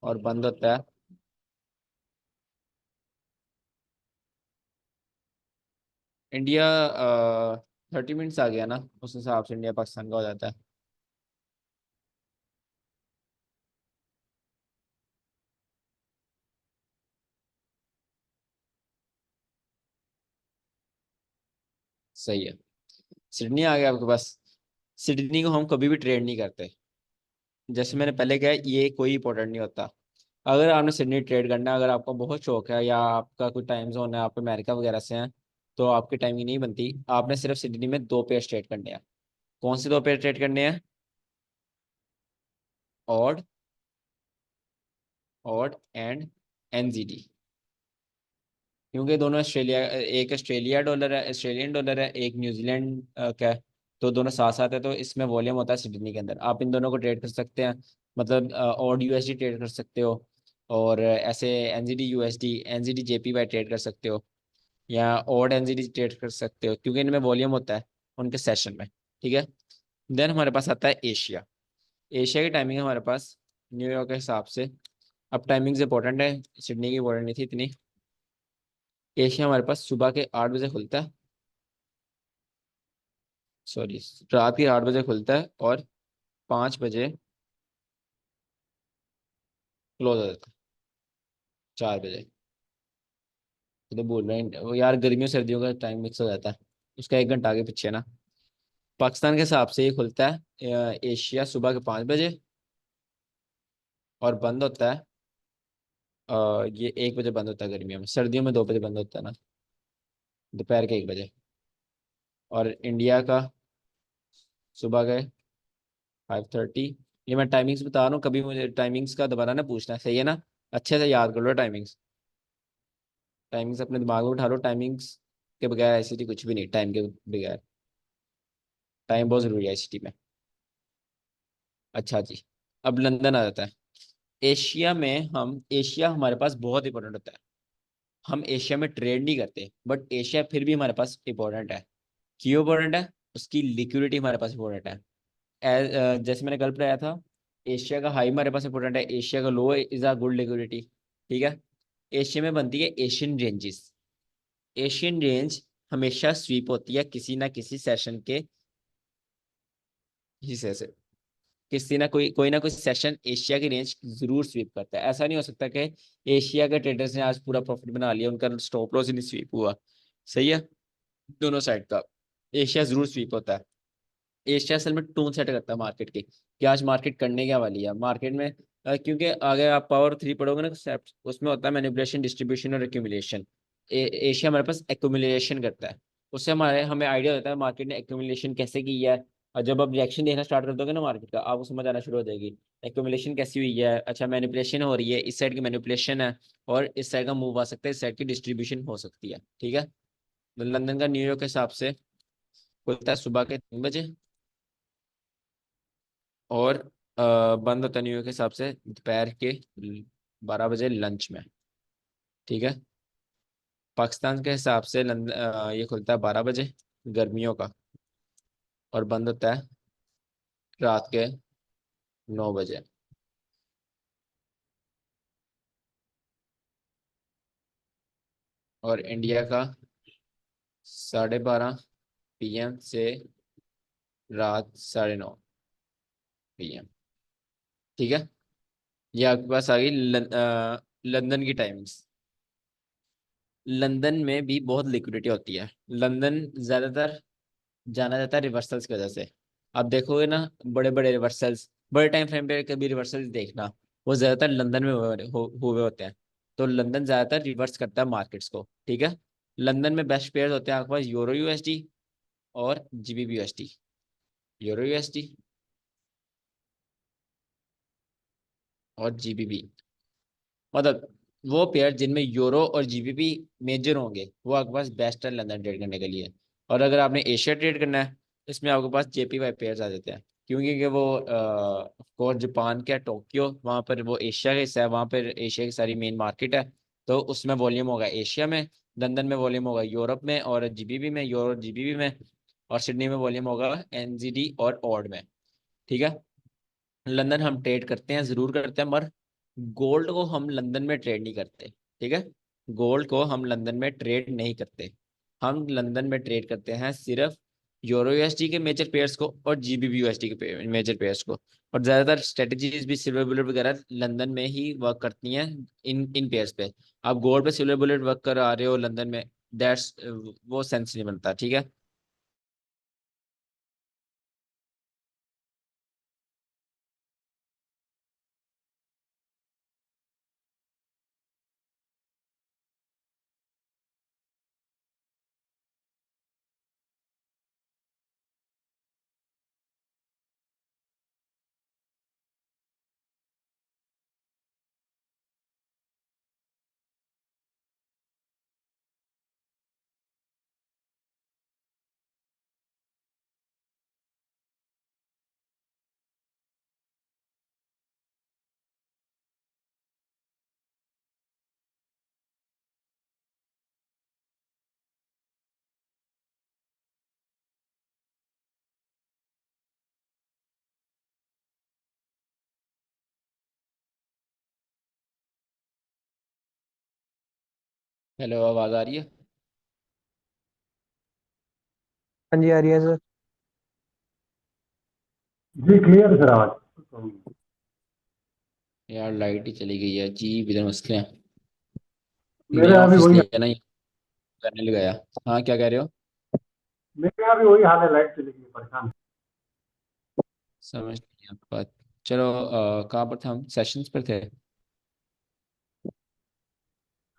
और बंद होता है, इंडिया 30 मिनट्स आ गया ना, उस हिसाब से इंडिया पाकिस्तान का हो जाता है। सही है। सिडनी आ गया आपके पास। सिडनी को हम कभी भी ट्रेड नहीं करते, जैसे मैंने पहले कहा, ये कोई इंपॉर्टेंट नहीं होता। अगर आपने सिडनी ट्रेड करना है, अगर आपको बहुत शौक है, या आपका कोई टाइम जोन है, आप अमेरिका वगैरह से हैं, तो आपकी टाइमिंग नहीं बनती। आपने सिर्फ सिडनी में 2 पेयर ट्रेड करने हैं। कौन से 2 पेयर ट्रेड करने हैं? Odd, odd and NZD। क्योंकि दोनों ऑस्ट्रेलिया, एक ऑस्ट्रेलिया डॉलर है, ऑस्ट्रेलियन डॉलर है, एक न्यूजीलैंड का है। तो दोनों साथ साथ है, तो इसमें वॉल्यूम होता है सिडनी के अंदर। आप इन दोनों को ट्रेड कर सकते हैं, मतलब ऑड USD ट्रेड कर सकते हो, और ऐसे NZD USD, NZD JPY trade कर सकते हो। या ऑड एनजीडी ट्रेड कर सकते हो, क्योंकि इनमें वॉल्यूम होता है उनके सेशन में। ठीक है। देन हमारे पास आता है एशिया। एशिया की टाइमिंग है हमारे पास न्यूयॉर्क के हिसाब से। अब टाइमिंग्स इंपॉर्टेंट है, सिडनी की इंपॉर्टेंट नहीं थी इतनी। एशिया हमारे पास सुबह के 8 बजे खुलता है, सॉरी, रात के 8 बजे खुलता है और 5 बजे क्लोज हो जाता है, 4 बजे। तो बोल रहे हैं वो यार, गर्मियों सर्दियों का टाइम मिक्स हो जाता है, उसका 1 घंटा आगे पीछे ना। पाकिस्तान के हिसाब से ये खुलता है एशिया सुबह के 5 बजे और बंद होता है ये 1 बजे बंद होता है गर्मियों में। सर्दियों में 2 बजे बंद होता है ना, दोपहर के 1 बजे। और इंडिया का सुबह के 5:30। ये मैं टाइमिंग्स बता रहा हूँ, कभी मुझे टाइमिंग्स का दोबारा ना पूछना, सही है ना? अच्छे से याद कर लो टाइमिंग्स। टाइमिंग्स अपने दिमाग में उठा लो, टाइमिंग्स के बगैर आईसीटी कुछ भी नहीं, टाइम के बगैर। टाइम बहुत जरूरी है आईसीटी में। अच्छा जी, अब लंदन आ जाता है। एशिया में हम, एशिया हमारे पास बहुत इंपॉर्टेंट होता है। हम एशिया में ट्रेड नहीं करते, बट एशिया फिर भी हमारे पास इंपॉर्टेंट है। क्यों इंपॉर्टेंट है? उसकी लिक्विडिटी हमारे पास इंपॉर्टेंट है। जैसे मैंने कल पढ़ाया था, एशिया का हाई हमारे पास इंपॉर्टेंट है, एशिया का लो इज अ गुड लिक्विडिटी। ठीक है। एशिया में बनती है एशियन रेंजेस। एशियन रेंज हमेशा स्वीप होती है किसी ना किसी सेशन के हिस्से से। किसी ना कोई सेशन एशिया की रेंज जरूर स्वीप करता है। ऐसा नहीं हो सकता कि एशिया के ट्रेडर्स ने आज पूरा प्रॉफिट बना लिया, उनका स्टॉप लॉस ही नहीं स्वीप हुआ। सही है, दोनों साइड का एशिया जरूर स्वीप होता है। एशिया असल में टोन सेट करता है मार्केट की, कि आज मार्केट करने क्या वाली है मार्केट में। क्योंकि अगर आप पावर 3 पढ़ोगे ना concept, उसमें होता है मैनिपुलेशन, डिस्ट्रीब्यूशन और एक्यूमुलेशन। एशिया हमारे पास एक्यूमुलेशन करता है। उससे हमारे हमें आइडिया होता है मार्केट ने एक्यूमुलेशन कैसे की है। और जब आप रिएक्शन देखना स्टार्ट कर दोगे ना मार्केट का, आपको समझ आना शुरू हो जाएगी एक्यूमुलेशन कैसी हुई है। अच्छा, मैनिपुलेशन हो रही है, इस साइड की मैनिपुलेशन है और इस साइड का मूव आ सकता है, इस साइड की डिस्ट्रीब्यूशन हो सकती है। ठीक है। लंदन का न्यूयॉर्क के हिसाब से खुलता है सुबह के 3 बजे और बंद होता है न्यूयॉर्क के हिसाब से दोपहर के 12 बजे लंच में। ठीक है। पाकिस्तान के हिसाब से ये खुलता है 12 बजे गर्मियों का और बंद होता है रात के 9 बजे। और इंडिया का 12:30 PM से रात 9:30 PM। ठीक है। ये आपके पास आ गई लंदन की टाइमिंग्स। लंदन में भी बहुत लिक्विडिटी होती है। लंदन ज्यादातर जाना जाता है रिवर्सल्स की वजह से। आप देखोगे ना, बड़े बड़े रिवर्सल्स, बड़े टाइम फ्रेम पे कभी रिवर्सल्स देखना, वो ज्यादातर लंदन में हुए होते हैं। तो लंदन ज्यादातर रिवर्स करता है मार्केट्स को। ठीक है। लंदन में बेस्ट पेयर होते हैं आपके पास यूरो यूएसडी और जीबीपी यूएसडी। यूरो यूएसडी और जीबीपी, मतलब वो पेयर जिनमें यूरो और जीबीपी मेजर होंगे, वो आपके पास बेस्ट है लंदन ट्रेड करने के लिए। और अगर आपने एशिया ट्रेड करना है, इसमें आपके पास जेपीवाई पेयर्स आ जाते हैं, क्योंकि कि वो कोर्स जापान के टोक्यो, वहाँ पर वो एशिया का हिस्सा है, वहाँ पर एशिया की सारी मेन मार्केट है। तो उसमें वॉल्यूम होगा एशिया में, लंदन में वॉल्यूम होगा यूरोप में और जीबीबी में, यूरो जीबीबी में, और सिडनी में वॉल्यूम होगा एनजीडी और ऑड में। ठीक है। लंदन हम ट्रेड करते हैं, जरूर करते हैं, मगर गोल्ड को हम लंदन में ट्रेड नहीं करते। ठीक है। गोल्ड को हम लंदन में ट्रेड नहीं करते। हम लंदन में ट्रेड करते हैं सिर्फ यूरो यूएसडी के मेजर पेयर्स को और जीबीबी यूएसडी के मेजर पेयर्स को। और ज्यादातर स्ट्रेटजीज भी सिल्वर बुलेट वगैरह लंदन में ही वर्क करती हैं इन इन पेयर्स पे। आप गोल्ड पे सिल्वर बुलेट वर्क कर आ रहे हो लंदन में, दैट्स वो सेंस नहीं बनता। ठीक है। हेलो, आवाज़ आ रही है? हाँ जी, आ रही है सर। जी क्लियर है सर आवाज। यार लाइट ही चली गई है जी, इधर मसले हैं। मेरे मैं यहाँ भी ऑफिस वही गया नहीं, करने लगा गया। हाँ, क्या कह रहे हो? मेरे यहाँ भी वही हाल है, लाइट चली गई, परेशान। समझ नहीं आपकी बात। चलो, कहाँ पर थे हम? सेशंस पर थे।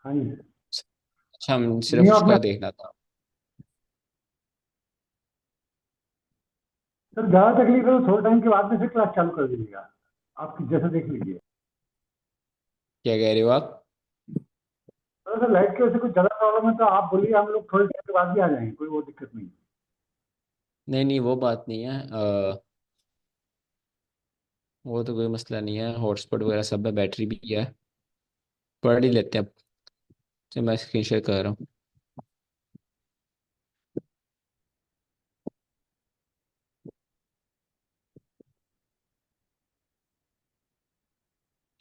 हाँ जी। अच्छा, हम सिर्फ न्यूयॉर्क में। उसका देखना था। सर ज़्यादा तकलीफ है तो थोड़े टाइम के बाद में फिर क्लास चालू कर दीजिएगा, आप जैसे देख लीजिए। क्या कह रहे हो आप? अगर सर लाइट की वजह से कुछ ज़्यादा प्रॉब्लम है तो आप बोलिए, हम लोग थोड़े टाइम के बाद भी आ जाएंगे, कोई वो दिक्कत नहीं। नहीं नहीं, वो बात नहीं है। वो तो कोई मसला नहीं है, हॉटस्पॉट वगैरह सब में बैटरी भी है। पढ़ ही लेते हैं अब। तो मैं स्क्रीन शेयर कर रहा हूँ।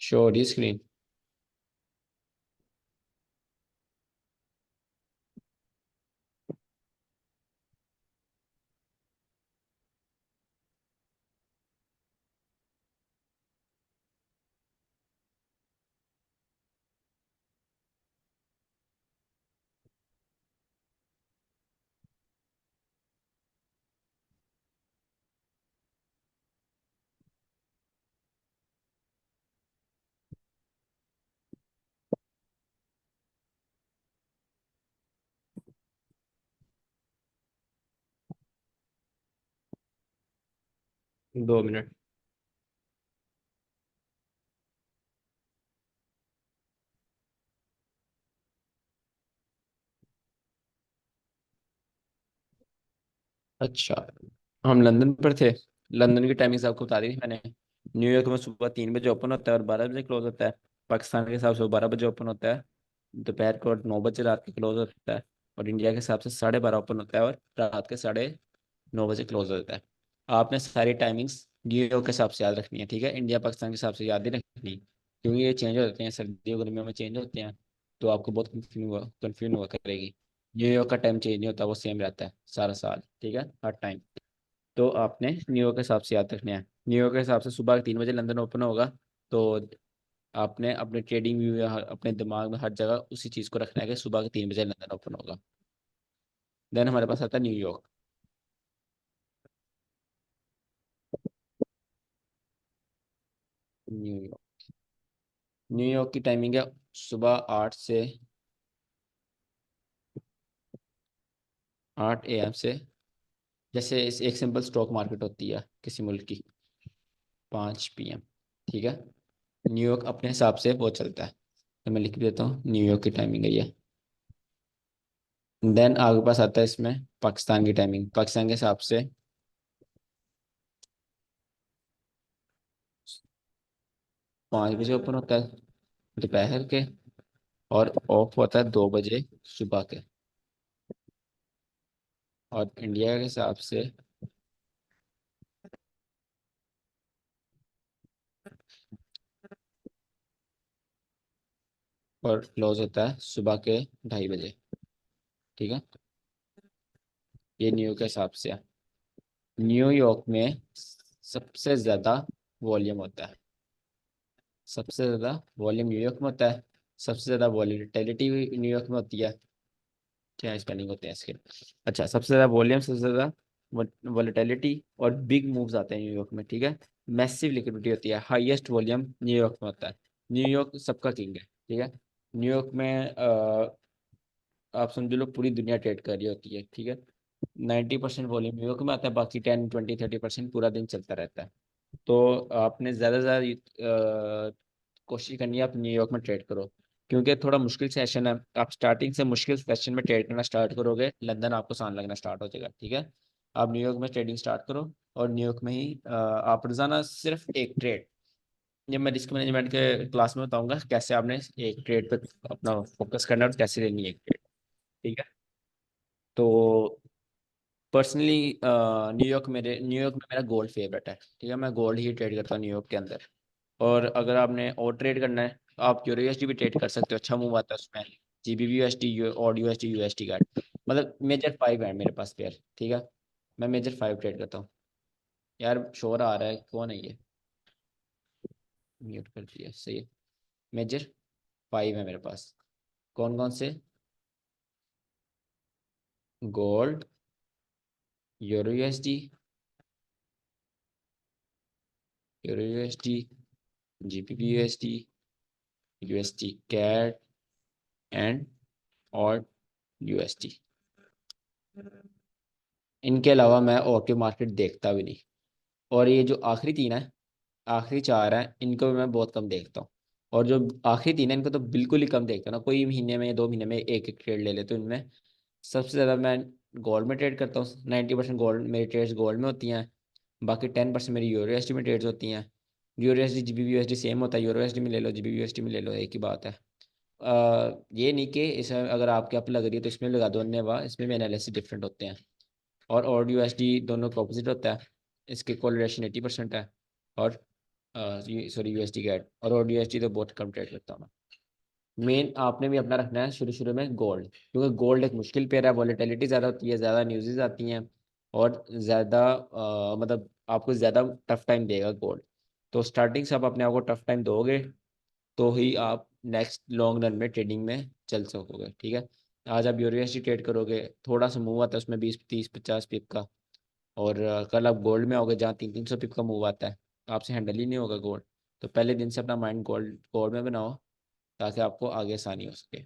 शो हो रही है स्क्रीन? 2 मिनट। अच्छा, हम लंदन पर थे। लंदन की टाइमिंग्स आपको बता दी थी मैंने। न्यूयॉर्क में सुबह 3 बजे ओपन होता है और 12 बजे क्लोज होता है। पाकिस्तान के हिसाब से 12 बजे ओपन होता है, दोपहर को, और 9 बजे रात के क्लोज होता है। और इंडिया के हिसाब से 12:30 ओपन होता है और रात के 9:30 क्लोज होता है। आपने सारी टाइमिंग्स न्यूयॉर्क के हिसाब से याद रखनी है, ठीक है? इंडिया पाकिस्तान के हिसाब से याद नहीं रखनी, क्योंकि ये चेंज हो जाते हैं, सर्दियों गर्मियों में चेंज होते हैं। तो आपको बहुत कंफ्यूज हुआ करेगी। न्यूयॉर्क का टाइम चेंज नहीं होता, वो सेम रहता है सारा साल, ठीक है, हर टाइम। तो आपने न्यूयॉर्क के हिसाब से याद रखना है। न्यूयॉर्क के हिसाब से सुबह 3 बजे लंदन ओपन होगा। तो आपने अपने ट्रेडिंग व्यू या अपने दिमाग में हर जगह उसी चीज़ को रखना है कि सुबह के 3 बजे लंदन ओपन होगा। देन हमारे पास आता है न्यूयॉर्क। न्यूयॉर्क न्यूयॉर्क की टाइमिंग है सुबह 8 से 8 AM से। जैसे एक सिंपल स्टॉक मार्केट होती है किसी मुल्क की, 5 PM, ठीक है? न्यूयॉर्क अपने हिसाब से वो चलता है। तो मैं लिख देता हूँ, न्यूयॉर्क की टाइमिंग है ये। देन आगे पास आता है इसमें पाकिस्तान की टाइमिंग। पाकिस्तान के हिसाब से 5 बजे ओपन होता है दोपहर के, और ऑफ होता है 2 बजे सुबह के। और इंडिया के हिसाब से और क्लोज होता है सुबह के 2:30 बजे, ठीक है? ये न्यूयॉर्क के हिसाब से है। न्यूयॉर्क में सबसे ज़्यादा वॉल्यूम होता है। सबसे ज़्यादा वॉल्यूम न्यूयॉर्क में होता है। सबसे ज़्यादा वॉलेटिलिटी भी न्यूयॉर्क में होती है। क्या स्पेलिंग होते हैं इसके? अच्छा, सबसे ज़्यादा वॉल्यूम, सबसे ज़्यादा वॉलेटिलिटी और बिग मूव्स आते हैं न्यूयॉर्क में, ठीक है? मैसिव लिक्विडिटी होती है, हाईएस्ट वॉल्यूम न्यूयॉर्क में होता है। न्यूयॉर्क सबका किंग है, ठीक है? न्यूयॉर्क में आप समझ लो पूरी दुनिया ट्रेड कर रही होती है, ठीक है? 90% वॉल्यूम न्यूयॉर्क में आता है, बाकी 10, 20, 30% पूरा दिन चलता रहता है। तो आपने ज़्यादा से ज़्यादा कोशिश करनी है आप न्यूयॉर्क में ट्रेड करो, क्योंकि थोड़ा मुश्किल सेशन है। आप स्टार्टिंग से मुश्किल सेशन में ट्रेड करना स्टार्ट करोगे, लंदन आपको आसान लगना स्टार्ट हो जाएगा, ठीक है? आप न्यूयॉर्क में ट्रेडिंग स्टार्ट करो, और न्यूयॉर्क में ही आप रोजाना सिर्फ एक ट्रेड, ये मैं रिस्क मैनेजमेंट के क्लास में बताऊंगा कैसे आपने एक ट्रेड पे अपना फोकस करना है और कैसे लेनी है एक ट्रेड, ठीक है? तो पर्सनली न्यूयॉर्क में मेरा गोल्ड फेवरेट है, ठीक है? मैं गोल्ड ही ट्रेड करता हूँ न्यूयॉर्क के अंदर। और अगर आपने और ट्रेड करना है, आप यूरोएसडी भी ट्रेड कर सकते हो, अच्छा मूव आता है उसमें। जीबीपी यूएसडी और यूएसडी यूएसडी गार्ड, मतलब मेजर 5 है मेरे पास पेयर, ठीक है। मैं मेजर 5 ट्रेड करता हूँ। यार शोर आ रहा है, कौन है ये? म्यूट कर दिया, सही है। मेजर 5 है मेरे पास। कौन कौन से? Gold, euro USD, euro USD, GBP USD, USD CAD and और यूएसडी। इनके अलावा मैं और के मार्केट देखता भी नहीं। और ये जो आखिरी 3 है, आखिरी 4 हैं, इनको भी मैं बहुत कम देखता हूँ। और जो आखिरी 3 है इनको तो बिल्कुल ही कम देखता हूँ ना, कोई महीने में 2 महीने में एक एक ट्रेड ले लेते हूँ इनमें। सबसे ज़्यादा मैं गोल्ड में ट्रेड करता हूँ, 90% गोल्ड मेरी ट्रेड्स गोल्ड में होती हैं। बाकी 10% मेरी यूरो एसडी में ट्रेड्स होती हैं। Euro SD GBP USD same होता है, यूरो एसडी में ले लो जीबीपी यूएसडी में ले लो, एक ही बात है। ये नहीं कि इसमें अगर आपके आप लग रही है तो इसमें लगा दो, अन्यथा इसमें भी एनालिसिस डिफरेंट होते हैं। और यूएसडी दोनों का ऑपोजिट होता है, इसके कोरिलेशन 80% है। और सॉरी यूएसडी गैट और यूएसडी तो बहुत कम ट्रेड करता हूँ मैं। मेन आपने भी अपना रखना है शुरू शुरू में गोल्ड, क्योंकि गोल्ड एक मुश्किल पेयर है, वॉलेटिलिटी ज़्यादा होती है, ज़्यादा न्यूज़ आती हैं और ज़्यादा मतलब आपको ज़्यादा टफ टाइम देगा गोल्ड। तो स्टार्टिंग से आप अपने आप को टफ टाइम दोगे तो ही आप नेक्स्ट लॉन्ग रन में ट्रेडिंग में चल सकोगे, ठीक है। आज आप यूएसडी ट्रेड करोगे, थोड़ा सा मूव आता है उसमें 20 30 50 पिप का, और कल आप गोल्ड में आओगे जहाँ 300 पिप का मूव आता है, तो आपसे हैंडल ही नहीं होगा गोल्ड। तो पहले दिन से अपना माइंड गोल्ड गोल्ड में बनाओ ताकि आपको आगे आसानी हो सके।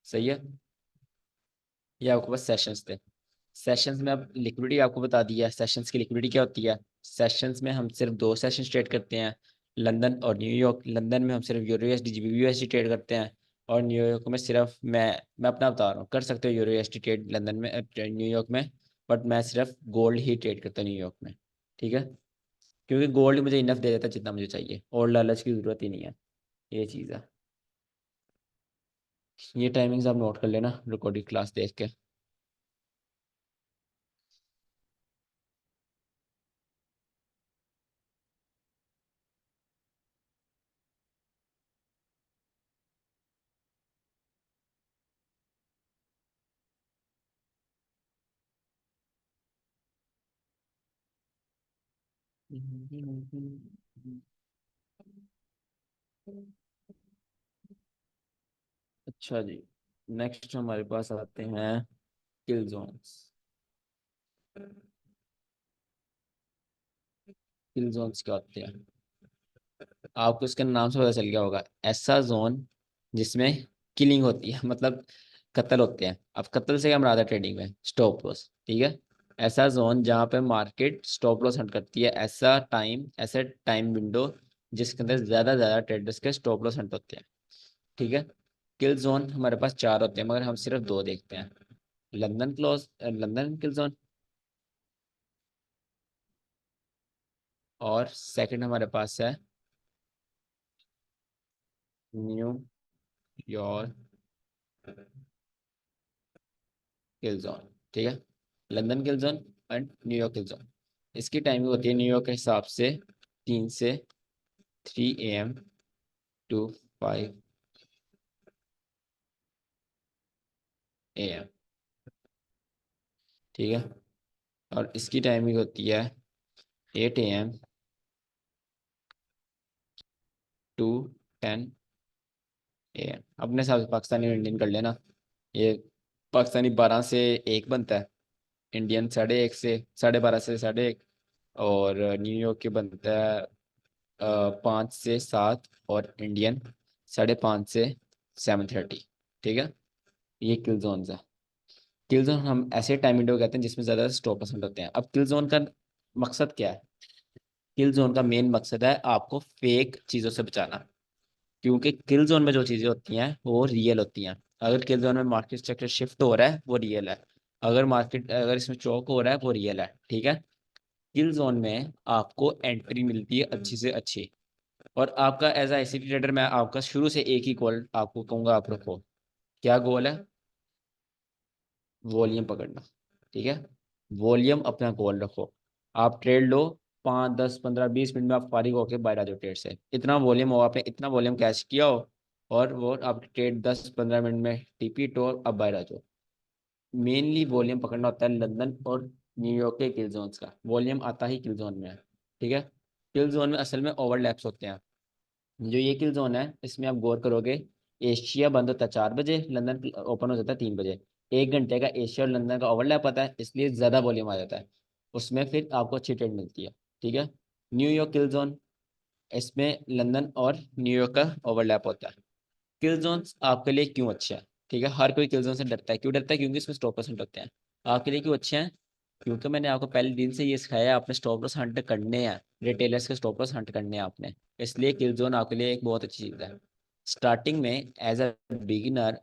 सही है। ये आपके पास सेशंस थे। सेशंस में अब लिक्विडिटी आपको बता दिया है, सेशंस की लिक्विडिटी क्या होती है। सेशंस में हम सिर्फ 2 सेशन ट्रेड करते हैं, लंदन और न्यूयॉर्क। लंदन में हम सिर्फ euro USD GBP USD trade करते हैं, और न्यूयॉर्क में सिर्फ मैं अपना बता रहा हूँ, कर सकते हो यूरो यूएसडी ट्रेड लंदन में न्यूयॉर्क में, बट मैं सिर्फ गोल्ड ही ट्रेड करता हूँ न्यूयॉर्क में, ठीक है। क्योंकि गोल्ड मुझे इनफ दे देता है जितना मुझे चाहिए, और लालच की ज़रूरत ही नहीं है, ये चीज़ है। ये टाइमिंग्स आप नोट कर लेना रिकॉर्डिंग क्लास देख के। अच्छा जी, नेक्स्ट हमारे पास आते हैं किल जोन्स। किल जोन्स क्या होते हैं? आपको इसके नाम से पता चल गया होगा, ऐसा जोन जिसमें किलिंग होती है, मतलब कत्ल होते हैं। अब कत्ल से क्या मराद है ट्रेडिंग में? स्टॉप लॉस, ठीक है। ऐसा जोन जहाँ पे मार्केट स्टॉप लॉस हंट करती है, ऐसा टाइम विंडो जिसके अंदर ज़्यादा ट्रेडर्स के स्टॉप लॉस हंट होते हैं, ठीक है। किल जोन हमारे पास 4 होते हैं, मगर हम सिर्फ 2 देखते हैं। लंदन किल जोन, और सेकंड हमारे पास है न्यूयॉर्क किल जोन, ठीक है। London kill zone and New York kill zone. इसकी टाइमिंग होती है न्यूयॉर्क के हिसाब से 3 से 3 AM टू 5 AM, ठीक है। और इसकी टाइमिंग होती है 8 AM टू 10 AM। अपने हिसाब से पाकिस्तानी और इंडियन कर लेना। ये पाकिस्तानी 12 से 1 बनता है, इंडियन 1:30 से 12:30 से 1:30, और न्यूयॉर्क के बनता है 5 से 7, और इंडियन 5:30 से 7:30, ठीक है। ये किल जोन है। किल जोन हम ऐसे टाइम विंडो कहते हैं जिसमें ज़्यादा स्टॉप पसंद होते हैं। अब किल जोन का मकसद क्या है? किल जोन का मेन मकसद है आपको फेक चीज़ों से बचाना, क्योंकि किल जोन में जो चीज़ें होती हैं वो रियल होती हैं। अगर किल जोन में मार्केट स्ट्रक्चर शिफ्ट हो रहा है वो रियल है, अगर इसमें चौक हो रहा है वो रियल है, ठीक है। किल जोन में आपको एंट्री मिलती है अच्छी से अच्छी, और आपका एज आई सी ट्रेडर मैं आपका शुरू से एक ही गोल आपको कहूँगा, आप रखो। क्या गोल है? वॉल्यूम पकड़ना, ठीक है। वॉल्यूम अपना गोल रखो। आप ट्रेड लो, 5 10 15 20 मिनट में आप फारिग होकर बाहर आ जाओ ट्रेड से। इतना वॉल्यूम हो, आपने इतना वॉल्यूम कैश किया हो और वो आप ट्रेड 10-15 मिनट में टीपी टोर अब बाहर आ जाओ। मेनली वॉल्यूम पकड़ना होता है लंदन और न्यूयॉर्क के किल जोन्स का। वॉल्यूम आता ही किल जोन में है, ठीक है। किल जोन में असल में ओवरलैप्स होते हैं। जो ये किल जोन है इसमें आप गौर करोगे, एशिया बंद होता है 4 बजे, लंदन ओपन हो जाता है 3 बजे। 1 घंटे का एशिया और लंदन का ओवरलैप आता है, इसलिए ज़्यादा वॉल्यूम आ जाता है। उसमें फिर आपको अच्छी ट्रेड मिलती है, ठीक है। न्यूयॉर्क किल जोन, इसमें लंदन और न्यूयॉर्क का ओवरलैप होता है। किल जोन्स आपके लिए क्यों अच्छे हैं, ठीक है। हर कोई किल जोन से डरता है, क्यों डरता है? क्योंकि इसमें स्टॉप लॉस हंट होते हैं। आपके लिए क्यों अच्छे हैं? क्योंकि मैंने आपको पहले दिन से ये सिखाया है, आपने स्टॉप लॉस हंट करने हैं, रिटेलर्स के स्टॉप लॉस हंट करने हैं आपने। इसलिए किल जोन आपके लिए एक बहुत अच्छी चीज़ है। स्टार्टिंग में एज अ बिगिनर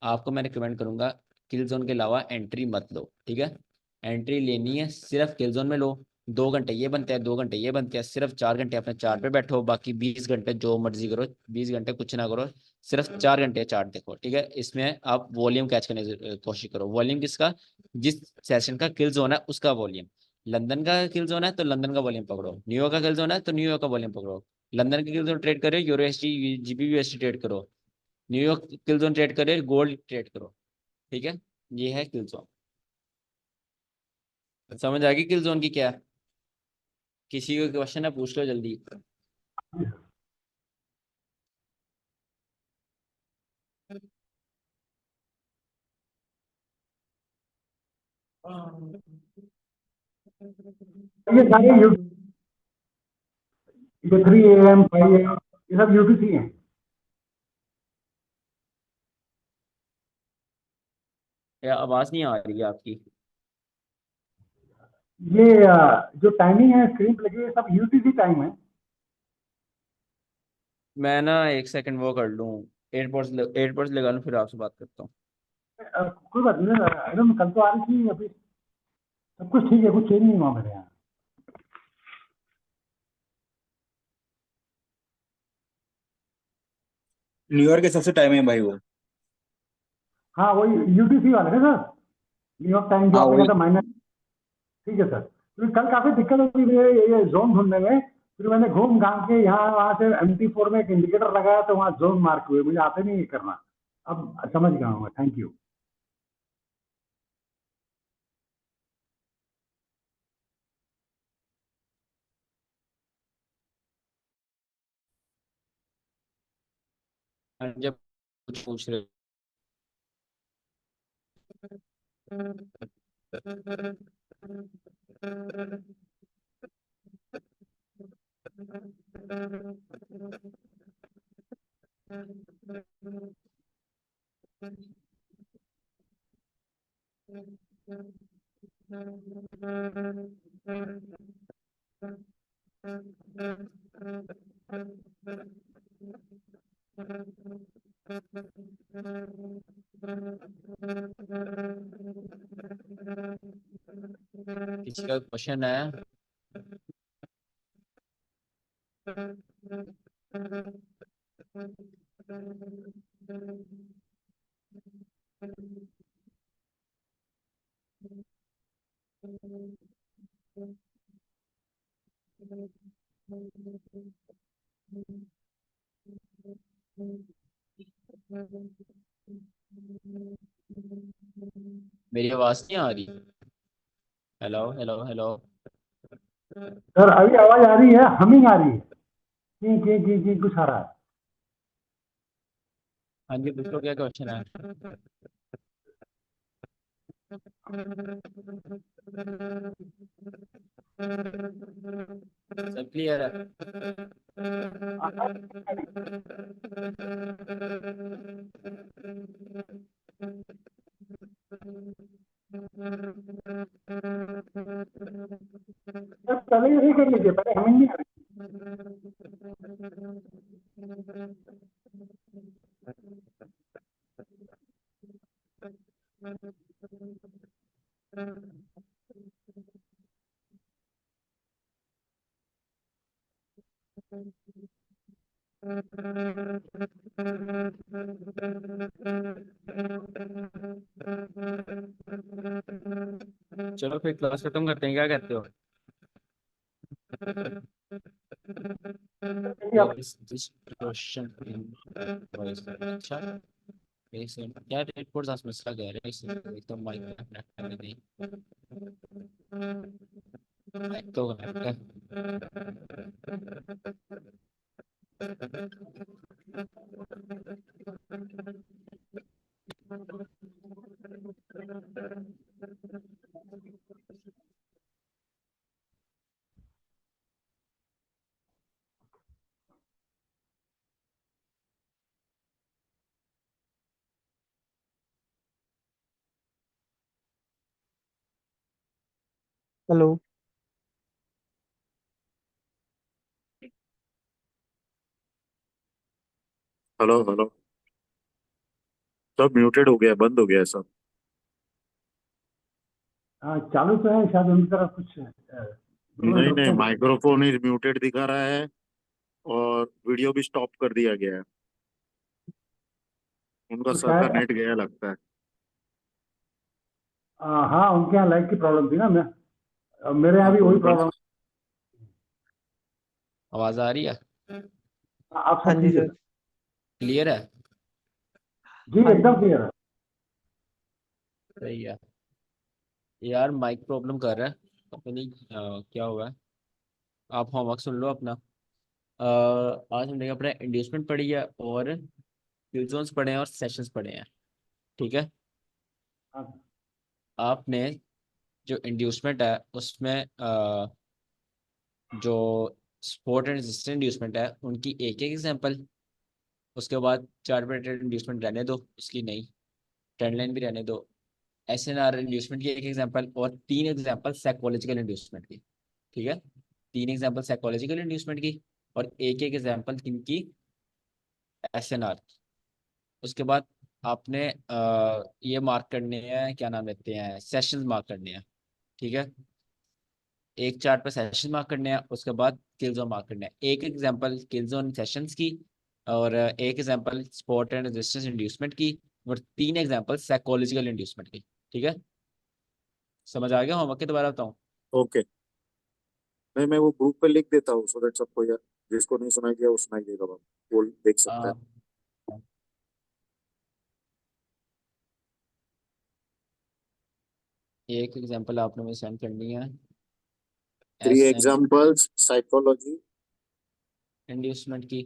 आपको मैं रिकमेंड करूंगा किल जोन के अलावा एंट्री मत लो, ठीक है। एंट्री लेनी है सिर्फ किल जोन में लो। 2 घंटे ये बनते हैं, 2 घंटे ये बनते हैं, सिर्फ 4 घंटे अपने चार्ट पे बैठो, बाकी 20 घंटे जो मर्जी करो, 20 घंटे कुछ ना करो, सिर्फ 4 घंटे चार्ट देखो, ठीक है। इसमें आप वॉल्यूम कैच करने की कोशिश करो। वॉल्यूम किसका? जिस सेशन का किल जोन है उसका वॉल्यूम। लंदन का किल जोन है तो लंदन का वॉल्यूम पकड़ो, न्यूयॉर्क का किल जोन है तो न्यूयॉर्क का वॉल्यूम पकड़ो। लंदन के किल जोन ट्रेड करो, euro ST GB UST trade करो। न्यूयॉर्क किल जोन ट्रेड करो, गोल्ड ट्रेड करो, ठीक है। ये है किल जोन। समझ आ गई किल जोन की क्या है? किसी को क्वेश्चन है पूछ लो जल्दी। ये सारे ये 3 AM 5 AM ये सब यूटीसी हैं। या आवाज नहीं आ रही है आपकी? ये जो टाइमिंग है स्क्रीन पे लगी है, ये सब यूटीसी टाइम है। मैं ना एक सेकंड वो कर लूँ, एयरपोर्ट्स लगा लूँ, फिर आपसे बात करता हूँ। कोई बात नहीं, एकदम कल तो आ रही थी, अभी सब कुछ ठीक है, कुछ चेंज नहीं हुआ मेरे यहाँ। न्यूयॉर्क के सबसे टाइम है भाई वो। हाँ वही यूटीसी वाले ना सर, न्यूयॉर्क टाइम जो हाँ आपने वही। कहा था माइनस। ठीक है सर, क्योंकि कल काफी दिक्कत होती है ये जोन ढूंढने में। फिर मैंने घूम घाम के यहाँ वहाँ से MT4 में एक इंडिकेटर लगाया तो वहाँ जोन मार्क हुए, मुझे आते नहीं ये करना। अब समझ गया हूँ मैं, थैंक यू। जब कुछ पूछ रहे किसी का क्वेश्चन है? मेरी आवाज नहीं आ रही? Hello hello hello. सर अभी आवाज आ रही है, हमिंग आ रही है, की कुछ आ रहा है। हाँ जी पूछ लो, क्या क्वेश्चन है? सब क्लियर है? सर पहले ये कर लीजिए, पहले हमिंग नहीं आ रही। चलो फिर क्लास खत्म करते हैं, क्या कहते हो? चलिए आप इस क्वेश्चन अच्छा एक सेकंड यार रिपोर्ट आज मसला कह रहा है इसे एकदम माइक कनेक्ट करने नहीं माइक तो कनेक्ट है हेलो। Hello hello. सब म्यूटेड हो गया, बंद हो गया सब। हाँ, चालू तो है, शायद उनकी तरफ कुछ नहीं नहीं, रुकते माइक्रोफोन ही म्यूटेड दिखा रहा है और वीडियो भी स्टॉप कर दिया गया है। उनका तो सर का शायद नेट गया लगता है। हाँ, उनके यहाँ लाइट की प्रॉब्लम थी ना। मेरे यहाँ हाँ भी तो वही उनका प्रॉब्लम। आवाज आ रही है आप हाँ सब जी क्लियर? सर। क्लियर है जी, हाँ एकदम जी। क्लियर है। सही है यार माइक प्रॉब्लम कर रहा है पता नहीं क्या हुआ है आप होमवर्क सुन लो अपना आज हमने अपना इंड्यूसमेंट पढ़ी है और किल जोन्स पढ़े हैं और सेशंस पढ़े हैं ठीक है हाँ, आपने जो इंड्यूसमेंट है उसमें जो स्पोर्ट एंड रेजिस्टेंट इंड्यूसमेंट है उनकी एक एक एग्जांपल उसके बाद चार्ट पैटर्न इंड्यूसमेंट रहने दो उसकी नहीं ट्रेंड लाइन भी रहने दो एसएनआर इंड्यूसमेंट की एक एग्जांपल और तीन एग्जांपल साइकोलॉजिकल इंड्यूसमेंट की ठीक है तीन एग्जांपल साइकोलॉजिकल इंड्यूसमेंट की और एक एक एग्जांपल किनकी एसएनआर उसके बाद आपने ये मार्क करने हैं क्या नाम लेते हैं सेशंस मार्क करने हैं ठीक है एक चार्ट पे सेशन मार्क करने हैं उसके बाद किल जोन मार्क करने हैं एक एग्जांपल किल जोन सेशंस की और एक example sport and resistance inducement की और तीन एग्जांपल साइकोलॉजिकल इंड्यूसमेंट की ठीक है समझ आ गया होमवर्क के दोबारा बताऊं ओके। नहीं, मैं वो ग्रुप पे लिख देता हूँ सो दैट सबको यार, जिसको नहीं सुनाई दिया वो सुनाई देगा, वो देख सकता है। आ, एक एग्जांपल आपने मुझे सेंड करनी है 3 S N examples psychology. Inducement की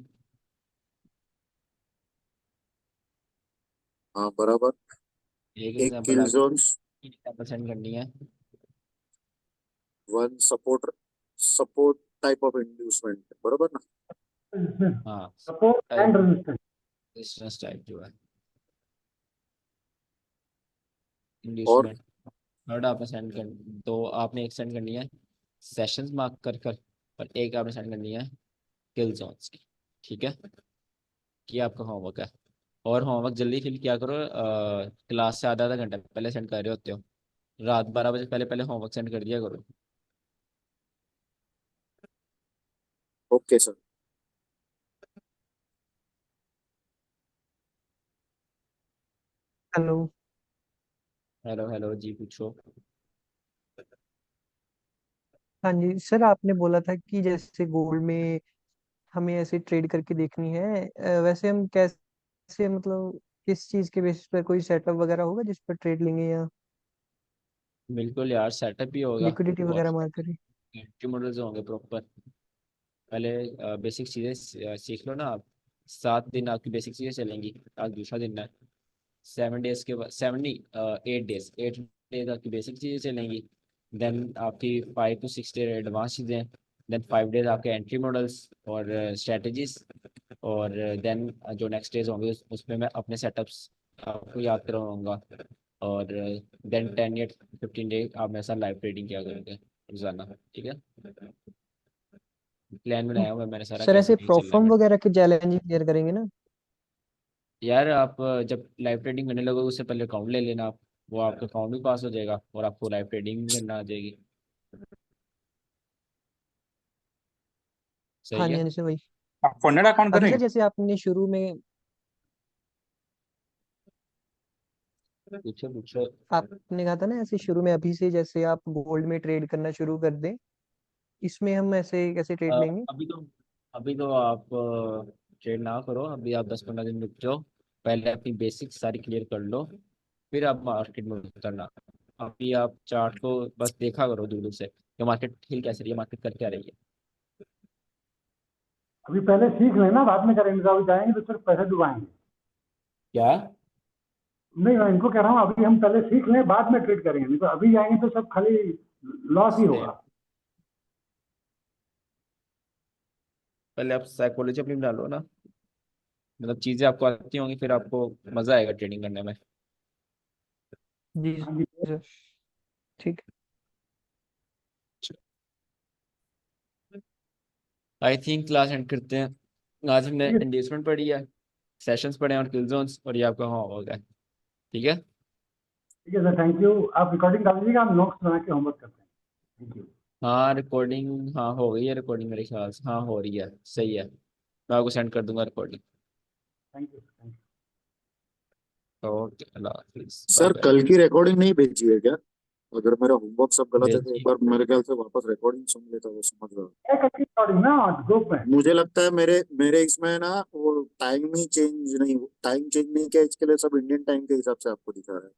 हाँ बराबर। एक एक एग्जांपल किल आप जोन्स, एग्जांपल सेंड करनी है 1 support, support type of inducement, बराबर ना। हाँ support and resistance. Resistance type जो है और इंड्यूसमेंट थर्ड आपने सेंड कर दो आपने एक सेंड करनी है सेशंस मार्क कर कर और एक आपने सेंड करनी है किल जोन्स की ठीक है ये आपका होमवर्क है और होमवर्क जल्दी फिल किया करो क्लास से आधा आधा घंटा पहले सेंड कर रहे होते हो रात 12 बजे पहले पहले होमवर्क सेंड कर दिया करो okay sir. Hello. Hello hello जी पूछो हाँ जी सर, आपने बोला था कि जैसे गोल्ड में हमें ऐसे ट्रेड करके देखनी है, वैसे हम कैसे, मतलब किस चीज़ के बेसिस पर कोई सेटअप वगैरह होगा जिस पर ट्रेड लेंगे, या बिल्कुल यार सेटअप ही होगा लिक्विडिटी और वगैरह मार करें? एंट्री मॉडल्स होंगे प्रॉपर पहले बेसिक चीज़ें सीख लो ना आप 7 दिन आपकी बेसिक चीज़ें चलेंगी आज दूसरा दिन है 7 डेज के बाद 8 डेज 8 डेज आपकी बेसिक चीज़ें चलेंगी देन आपकी 5 to 6 डे एडवांस चीज़ें देन 5 डेज आपके एंट्री मॉडल्स और स्ट्रेटजीज और देन जो नेक्स्ट डेज होंगे उसमें मैं अपने सेटअप्स आपको याद करवाऊंगा और देन 10 या 15 डे आप मेरे साथ लाइव ट्रेडिंग किया करोगे रोजाना ठीक है प्लान बनाया हुआ है मैंने सारा सर कैसे ऐसे नहीं चल रहा है प्रोफर्म मेरा वगैरह के चैलेंज क्लियर करेंगे ना? यार आप जब लाइव ट्रेडिंग करने लगोगे उससे पहले अकाउंट ले लेना आप वो आपका अकाउंट भी पास हो जाएगा और आपको लाइव ट्रेडिंग भी करना आ जाएगी हाँ सही जी, है हाँ जी सर, वही। आप फंडेड अकाउंट अभी करेंगे? सर जैसे आपने शुरू में पूछो पूछो आपने कहा था ना, ऐसे शुरू में अभी से जैसे आप गोल्ड में ट्रेड करना शुरू कर दें, इसमें हम ऐसे कैसे ट्रेड लेंगे? अभी तो आप ट्रेड ना करो अभी, आप 10-15 दिन रुक जाओ, पहले अपनी बेसिक्स सारी क्लियर कर लो, फिर आप मार्केट में उतरना। अभी आप चार्ट को बस देखा करो दूर दूर से कि मार्केट हिल कैसे रही है, मार्केट कर क्या रही है। अभी पहले सीख लेना, बाद में करेंगे। तो अभी जाएंगे तो सिर्फ पैसे डुबाएंगे। क्या? नहीं, मैं इनको कह रहा हूँ अभी हम पहले सीख लें, बाद में ट्रेड करेंगे, नहीं तो अभी जाएंगे तो सब खाली लॉस ही होगा। पहले आप साइकोलॉजी अपनी डालो ना, मतलब चीजें आपको आती होंगी, फिर आपको मजा आएगा ट्रेडिंग करने में। जी हाँ जी। सर, ठीक है। आई थिंक क्लास एंड करते हैं। आज हमने ठीक है, इंडेक्समेंट पढ़ी है, सेशंस पढ़े हैं और किल जोन्स, और ये आपका होमवर्क है। ठीक है। ठीक है सर, थैंक यू। आप रिकॉर्डिंग डाल दीजिएगा, हम नोट्स बना के होमवर्क करते हैं। Thank you. हाँ रिकॉर्डिंग, हाँ हो गई है रिकॉर्डिंग मेरे ख्याल से, हाँ हो रही है, सही है। मैं आपको सेंड कर दूंगा recording. Thank you, thank you. Okay, अल्लाह हाफिज़, बाय सर बाय। कल की रिकॉर्डिंग नहीं भेजी है क्या? अगर मेरा होमवर्क सब गलत है तो एक भेजिए। बार मेरे ख्याल से वापस रिकॉर्डिंग सुन लेता, वो समझ रहा हूँ। क्या करती रिकॉर्डिंग ना ग्रुप में? मुझे लगता है मेरे मेरे इसमें ना वो टाइम चेंज नहीं किया, इसके लिए सब इंडियन टाइम के हिसाब से आपको दिखा रहा है।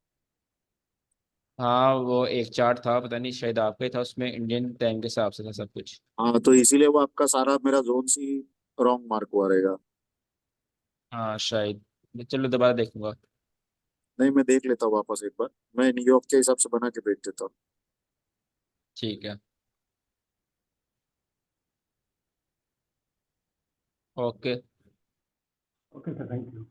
हाँ वो एक चार्ट था, पता नहीं शायद आपका ही था, उसमें इंडियन टाइम के हिसाब से था सब कुछ। हाँ तो इसीलिए वो आपका सारा मेरा जोन सी रॉन्ग मार्क हुआ रहेगा। हाँ शायद, चलो दोबारा देखूंगा। नहीं, मैं देख लेता हूँ वापस एक बार। मैं न्यूयॉर्क के हिसाब से बना के भेज देता हूँ। ठीक है। Okay. Okay sir, thank you.